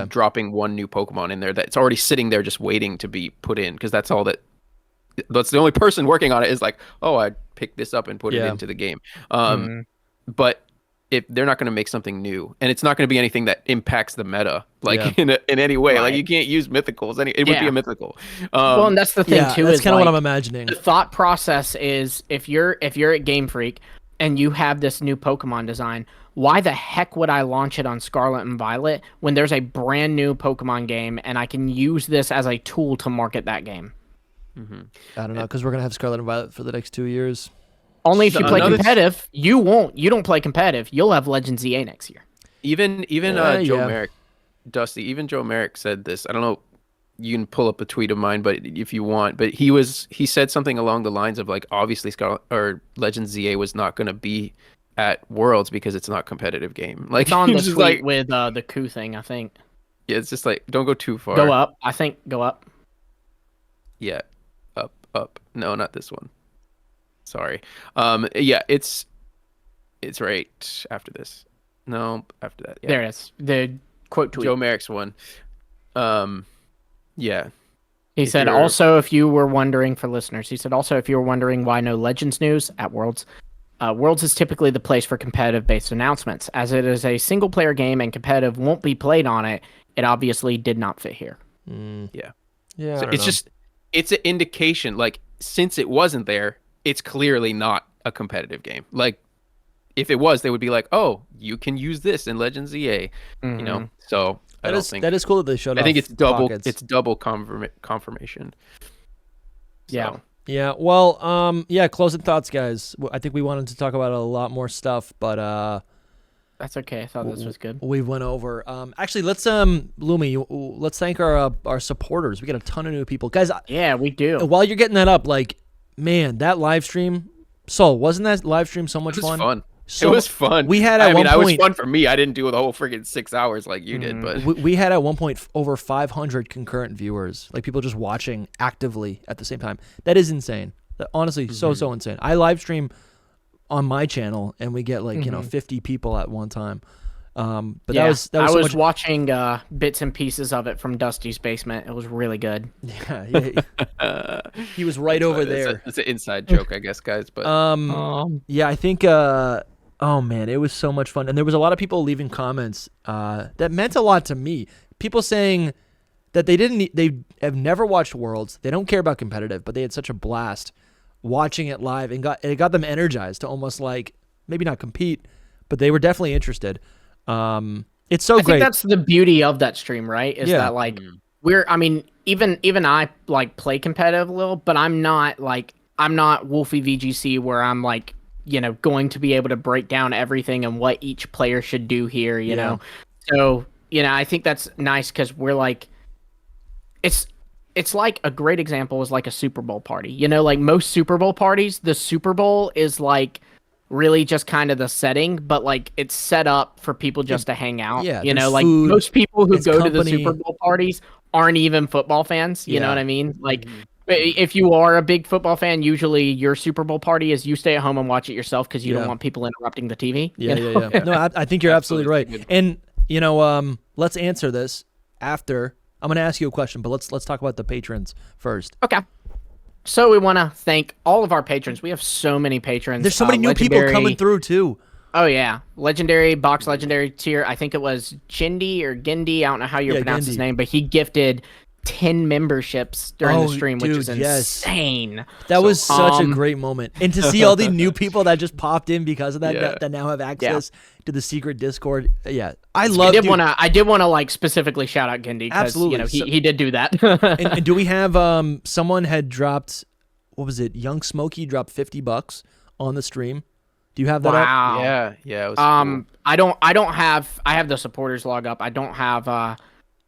dropping one new Pokemon in there that's already sitting there just waiting to be put in, because that's the only person working on it is like, oh, I picked this up and put it into the game. But if they're not going to make something new, and it's not going to be anything that impacts the meta in any way, like you can't use mythicals, it would be a mythical. Well, and that's the thing too. That's is kind of what I'm imagining. The thought process is if you're at Game Freak and you have this new Pokemon design, why the heck would I launch it on Scarlet and Violet when there's a brand new Pokemon game and I can use this as a tool to market that game? I don't know, because we're gonna have Scarlet and Violet for the next 2 years. Only if you play competitive. You won't. You don't play competitive. You'll have Legends ZA next year. Even Joe Merrick, Dusty. Even Joe Merrick said this. I don't know. You can pull up a tweet of mine, but if you want, but he said something along the lines of like, obviously Scarlet or Legends ZA was not going to be at Worlds because it's not a competitive game. Like it's on the tweet with the coup thing, I think. Yeah, it's just like don't go too far. Go up. I think go up. Yeah, up. No, not this one. Sorry. Yeah, it's right after this. No, after that. Yeah. There it is. The quote tweet. Joe Merrick's one. Yeah. He said, also, if you were wondering, for listeners, he said, also, if you were wondering why no Legends news at Worlds, Worlds is typically the place for competitive-based announcements. As it is a single-player game and competitive won't be played on it, it obviously did not fit here. Yeah. Yeah. So it's an indication, like, since it wasn't there, it's clearly not a competitive game. Like, if it was, they would be like, oh, you can use this in Legends ZA, So that is cool that they showed. I think it's double. Pockets. It's double confirmation. Yeah. Yeah, well, yeah, closing thoughts, guys. I think we wanted to talk about a lot more stuff, but that's okay. I thought this was good. We went over. Actually, let's Lumi, let's thank our supporters. We got a ton of new people, guys. Yeah, we do. While you're getting that up, like, man, that live stream, Soul, wasn't that live stream so much fun? Fun. So it was fun. We had at one point. It was fun for me. I didn't do the whole freaking 6 hours like you did, but we had at one point over 500 concurrent viewers, like people just watching actively at the same time. That is insane. That, honestly, so insane. I live stream on my channel, and we get like 50 people at one time. But yeah, that was I was watching bits and pieces of it from Dusty's basement. It was really good. Yeah. He was right over there. It's an inside joke, I guess, guys. But yeah, I think. Oh man, it was so much fun, and there was a lot of people leaving comments that meant a lot to me. People saying that they have never watched Worlds, they don't care about competitive, but they had such a blast watching it live, and it got them energized to almost like maybe not compete, but they were definitely interested. It's so great. I think that's the beauty of that stream, right? Is that like even I like play competitive a little, but I'm not Wolfie VGC where I'm like, going to be able to break down everything and what each player should do here, you know? So, I think that's nice because we're like, it's like a great example is like a Super Bowl party. Like most Super Bowl parties, the Super Bowl is like really just kind of the setting, but like it's set up for people just to hang out. Yeah, like food, most people who go company. to the Super Bowl parties aren't even football fans. You know what I mean? Like, if you are a big football fan, usually your Super Bowl party is you stay at home and watch it yourself because you don't want people interrupting the TV. Yeah. No, I think you're absolutely right. And let's answer this after. I'm going to ask you a question, but let's talk about the patrons first. Okay. So we want to thank all of our patrons. We have so many patrons. There's so many new people coming through too. Oh yeah, legendary tier. I think it was Jindy or Gindy. I don't know how you pronounce his name, but he gifted 10 memberships during the stream, which is insane. That was such a great moment. And to see all the new people that just popped in because of that, that now have access to the secret Discord. Yeah. I did want to like specifically shout out Gindy because he did do that. and do we have someone had dropped, what was it? Young Smokey dropped $50 on the stream. Do you have that up? Yeah. It was cool. I have the supporters log up. I don't have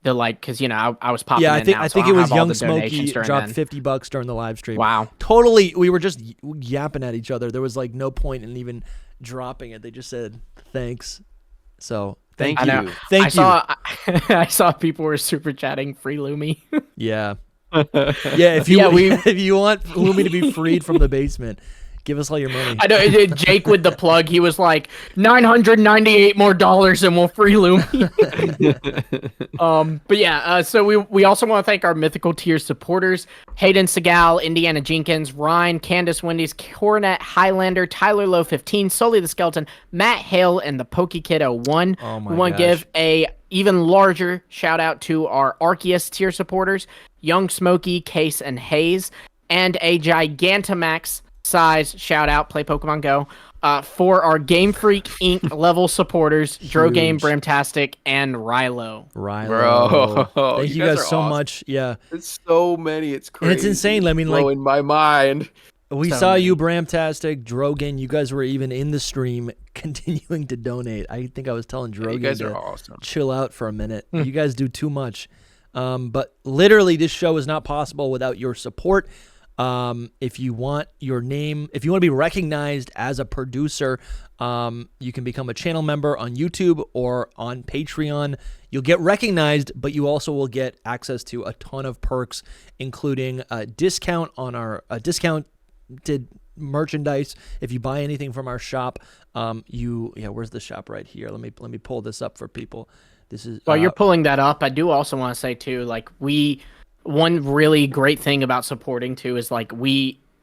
because I was popping. Yeah, I think it was Young Smokey dropped $50 during the live stream. Wow, totally. We were just yapping at each other. There was like no point in even dropping it. They just said thanks. So thank you. Thank you. I saw people were super chatting free Lumi. Yeah. If you want Lumi to be freed from the basement, give us all your money. I know Jake with the plug. He was like $998 more and we'll free Lumi. But yeah, so we also want to thank our mythical tier supporters: Hayden Segal, Indiana Jenkins, Ryan, Candace Wendy's, Coronet, Highlander, Tyler Low 15, Sully the Skeleton, Matt Hale, and the Pokey Kid 01. We want to give a even larger shout out to our Arceus tier supporters: Young Smokey, Case, and Hayes, and a Gigantamax size shout out, play Pokemon Go, for our Game Freak Inc. level supporters, Drogame, Bramtastic, and Rilo. Bro, thank you guys so much. Yeah, it's so many. It's crazy. And it's insane. I mean, blowing my mind. We saw you, Bramtastic, Drogan. You guys were even in the stream continuing to donate. I think I was telling Drogan you guys to are awesome. Chill out for a minute. You guys do too much. But literally, this show is not possible without your support. If you want your name, if you want to be recognized as a producer, you can become a channel member on YouTube or on Patreon. You'll get recognized, but you also will get access to a ton of perks, including a discount on our discounted merchandise. If you buy anything from our shop, where's the shop right here? Let me pull this up for people. This is while you're pulling that up, I do also want to say too, like one really great thing about supporting too is like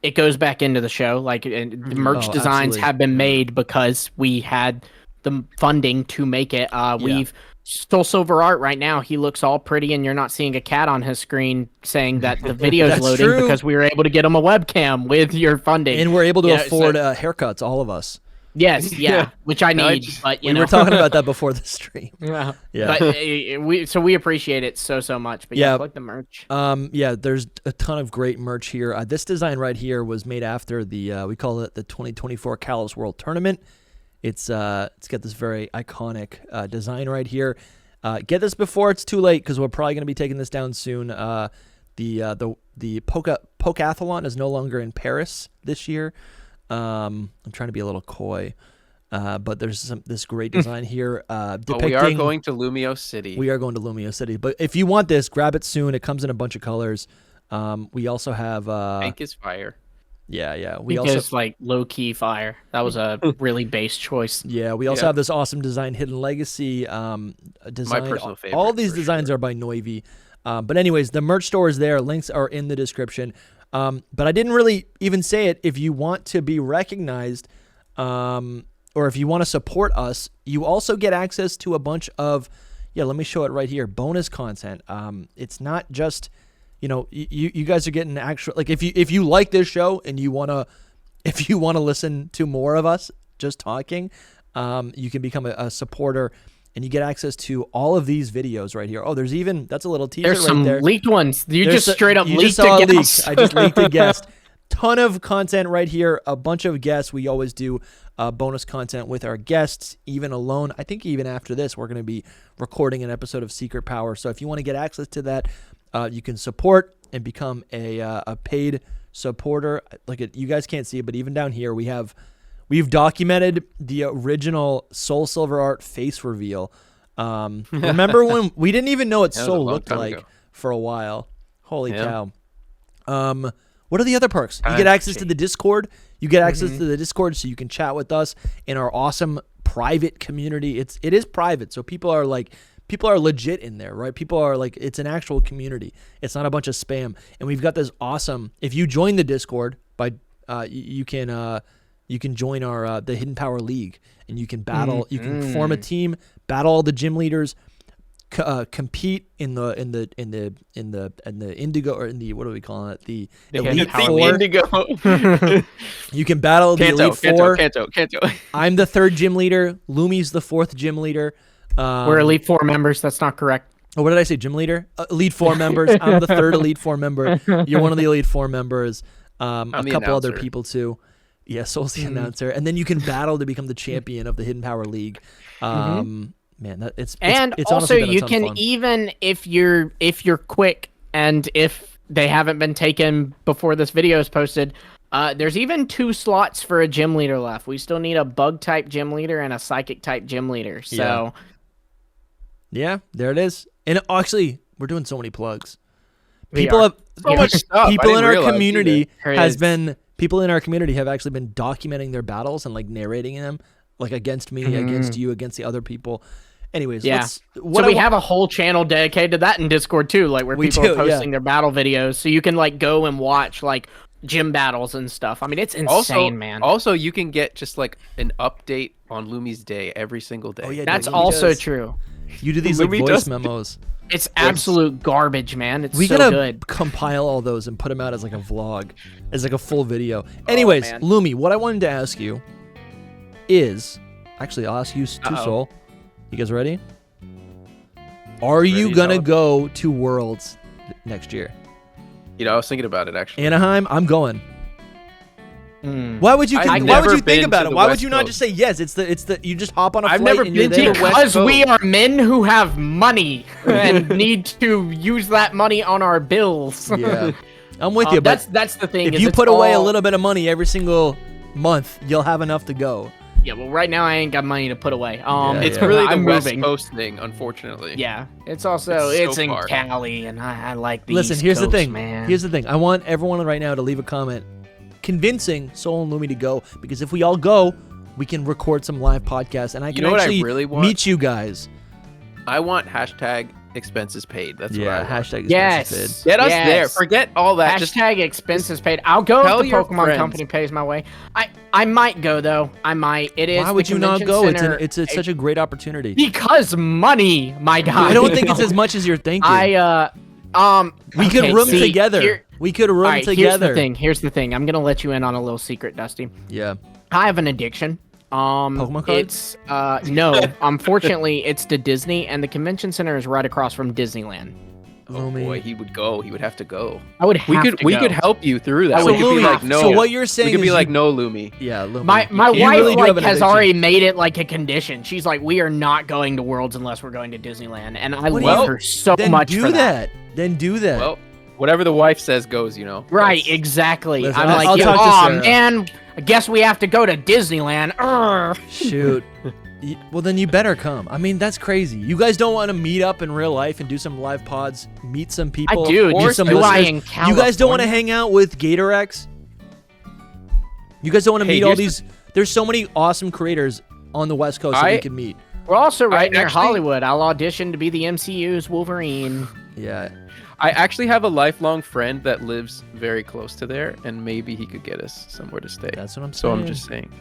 it goes back into the show, like, and the merch designs have been made because we had the funding to make it. We've SoulSilverArt right now. He looks all pretty, and you're not seeing a cat on his screen saying that the video's loading because we were able to get him a webcam with your funding, and we're able to afford haircuts, all of us. Yes, yeah, which I need, but we were talking about that before the stream. Yeah. Yeah. But we appreciate it so much. But yeah, like the merch. Yeah, there's a ton of great merch here. This design right here was made after the we call it the 2024 Kalos World Tournament. It's got this very iconic design right here. Get this before it's too late because we're probably going to be taking this down soon. The Pokathlon is no longer in Paris this year. I'm trying to be a little coy, but there's this great design here. Depicting, we are going to Lumiose City. We are going to Lumiose City. But if you want this, grab it soon. It comes in a bunch of colors. We also have Pink is fire. Yeah. We also it's like low key fire. That was a really base choice. Yeah, we also have this awesome design, Hidden Legacy design. My personal favorite. All these designs are by Noivi. But anyways, the merch store is there. Links are in the description. But I didn't really even say it. If you want to be recognized, or if you want to support us, you also get access to a bunch of, let me show it right here, bonus content. It's not just, you guys are getting actual, like if you like this show and you want to listen to more of us just talking, you can become a supporter. And you get access to all of these videos right here. Oh, that's a little teaser right there. There's some leaked ones. You just straight up leaked a guest. I just leaked a guest. Ton of content right here. A bunch of guests. We always do bonus content with our guests, even alone. I think even after this, we're going to be recording an episode of Secret Power. So if you want to get access to that, you can support and become a paid supporter. You guys can't see it, but even down here, we've documented the original SoulSilverArt face reveal. Remember when we didn't even know what Soul looked like for a while? Holy cow. What are the other perks? You get access to the Discord. You get access to the Discord so you can chat with us in our awesome private community. It is private, so people are legit in there, right? People are like, it's an actual community. It's not a bunch of spam. And we've got this awesome, if you join the Discord, you can join our the Hidden Power League, and you can battle. You can form a team, battle all the gym leaders, compete in the Indigo, or in the, what do we call it? The Elite Four. Indigo. You can battle the Elite Four. Kanto. I'm the 3rd gym leader. Lumi's the 4th gym leader. We're Elite 4 members. That's not correct. Oh, what did I say? Gym leader? Elite 4 members. I'm the 3rd Elite 4 member. You're one of the Elite 4 members. A couple other people too. Yeah, Soul's the announcer, and then you can battle to become the champion of the Hidden Power League. Man, it's also you can fun. Even if you're quick, and if they haven't been taken before this video is posted, there's even 2 slots for a gym leader left. We still need a bug type gym leader and a psychic type gym leader. So yeah, there it is. And actually, we're doing so many plugs. People in our community People in our community have actually been documenting their battles and narrating them, against me, against you, against the other people. Anyways, we have a whole channel dedicated to that in Discord too, where people are posting their battle videos, so you can go and watch gym battles and stuff. I mean, it's insane, man. Also, you can get just an update on Lumi's day every single day. Oh, yeah, that's also true. You do these voice memos. It's absolute garbage, man. It's we so gotta good. Compile all those and put them out as a vlog, as a full video. Anyways, Lumi, what I wanted to ask you is, actually, I'll ask you too, Soul. You guys ready? Are you gonna go to Worlds next year? I was thinking about it actually. Anaheim, I'm going. Why would you? Why would you think about it? Why would you not just say yes? It's the you just hop on a flight. I've never and you're been to there. the West Because Coast. we are men who have money and need to use that money on our bills. Yeah, I'm with you. But that's the thing. if you put away a little bit of money every single month, you'll have enough to go. Yeah, well, right now I ain't got money to put away. It's really the West Coast thing, unfortunately. Yeah, it's also it's so in far. Cali, and I like these. Listen, here's the thing. Man. Here's the thing. I want everyone right now to leave a comment convincing Soul and Lumi to go, because if we all go, we can record some live podcasts, and I can actually really want? meet you guys. I want #expenses paid. That's what I want. #expenses Yes. paid. Get us there. Forget all that. Hashtag expenses paid. I'll go tell if the your Pokemon friends. company pays my way. I might go though. I might. It is. Why would you not convention go? center. It's such a great opportunity. Because money, my guy. I don't think it's as much as you're thinking. We could room together. We could room together. Here's the thing. I'm gonna let you in on a little secret, Dusty. Yeah. I have an addiction. Pokemon cards? It's no. Unfortunately, it's to Disney, and the convention center is right across from Disneyland. Oh boy, he would go. He would have to go. I would have to go. We could help you through that. So, We could be like, no. So what you're saying we could is be like, no, Lumi. Yeah, Lumi. My You wife really do have an has addiction. already made it like a condition. She's like, we are not going to Worlds unless we're going to Disneyland, and I love her so Then much do for that. Then do that. Well, whatever the wife says goes, you know. Right, exactly. Listen, I'm I'll like, talk to oh Sarah. man, I guess we have to go to Disneyland. Urgh. Shoot. Well, then you better come. I mean, that's crazy. You guys don't want to meet up in real life and do some live pods, meet some people. I do. meet Just some do I listeners? in California? You guys don't want to hang out with GatorX? You guys don't want to meet all here's these... There's so many awesome creators on the West Coast that we can meet. We're also right near actually- Hollywood. I'll audition to be the MCU's Wolverine. Yeah. I actually have a lifelong friend that lives very close to there, and maybe he could get us somewhere to stay. That's what I'm saying. So I'm just saying.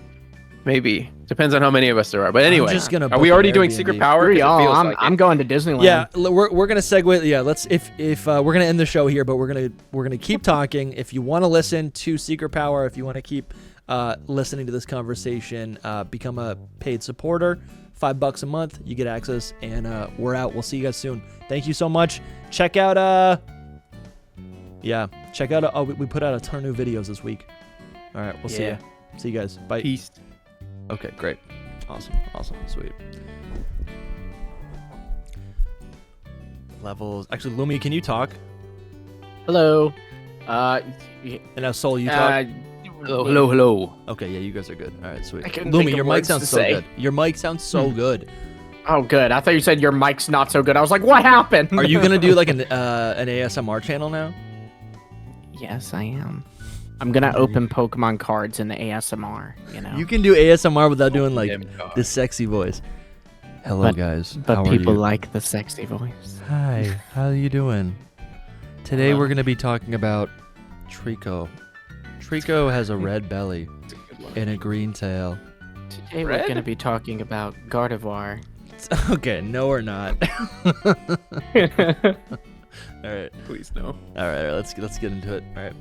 Maybe. Depends on how many of us there are. But anyway, just gonna are we book already an doing Airbnb. Secret Power? 'Cause Screw it y'all, feels I'm, like I'm it. going to Disneyland. Yeah, we're gonna segue. Yeah, let's if we're gonna end the show here, but we're gonna keep talking. If you want to listen to Secret Power, if you want to keep listening to this conversation, become a paid supporter. $5 a month, you get access, and we're out. We'll see you guys soon. Thank you so much. Check out we put out a ton of new videos this week. All right, we'll see you. See you guys. Bye. Peace. Okay, great. Awesome, sweet. Levels. Actually, Lumi, can you talk? Hello. And now, Soul, you talk? Hello. Okay, yeah, you guys are good. All right, sweet. I couldn't think Lumi, of your mic words sounds to so say. good. Your mic sounds so good. Oh, good. I thought you said your mic's not so good. I was like, what happened? Are you gonna do like an ASMR channel now? Yes, I am. I'm gonna open Pokemon cards in the ASMR. You know. You can do ASMR without doing like Damn God. the sexy voice. Hello, But- guys. But How people are you? like the sexy voice. Hi. How are you doing? Today we're gonna be talking about Trico. Trico has a red belly and a green tail. Today Red? we're gonna be talking about Gardevoir. Okay, no, we're not. All right. Please no. All right. Let's get into it. All right.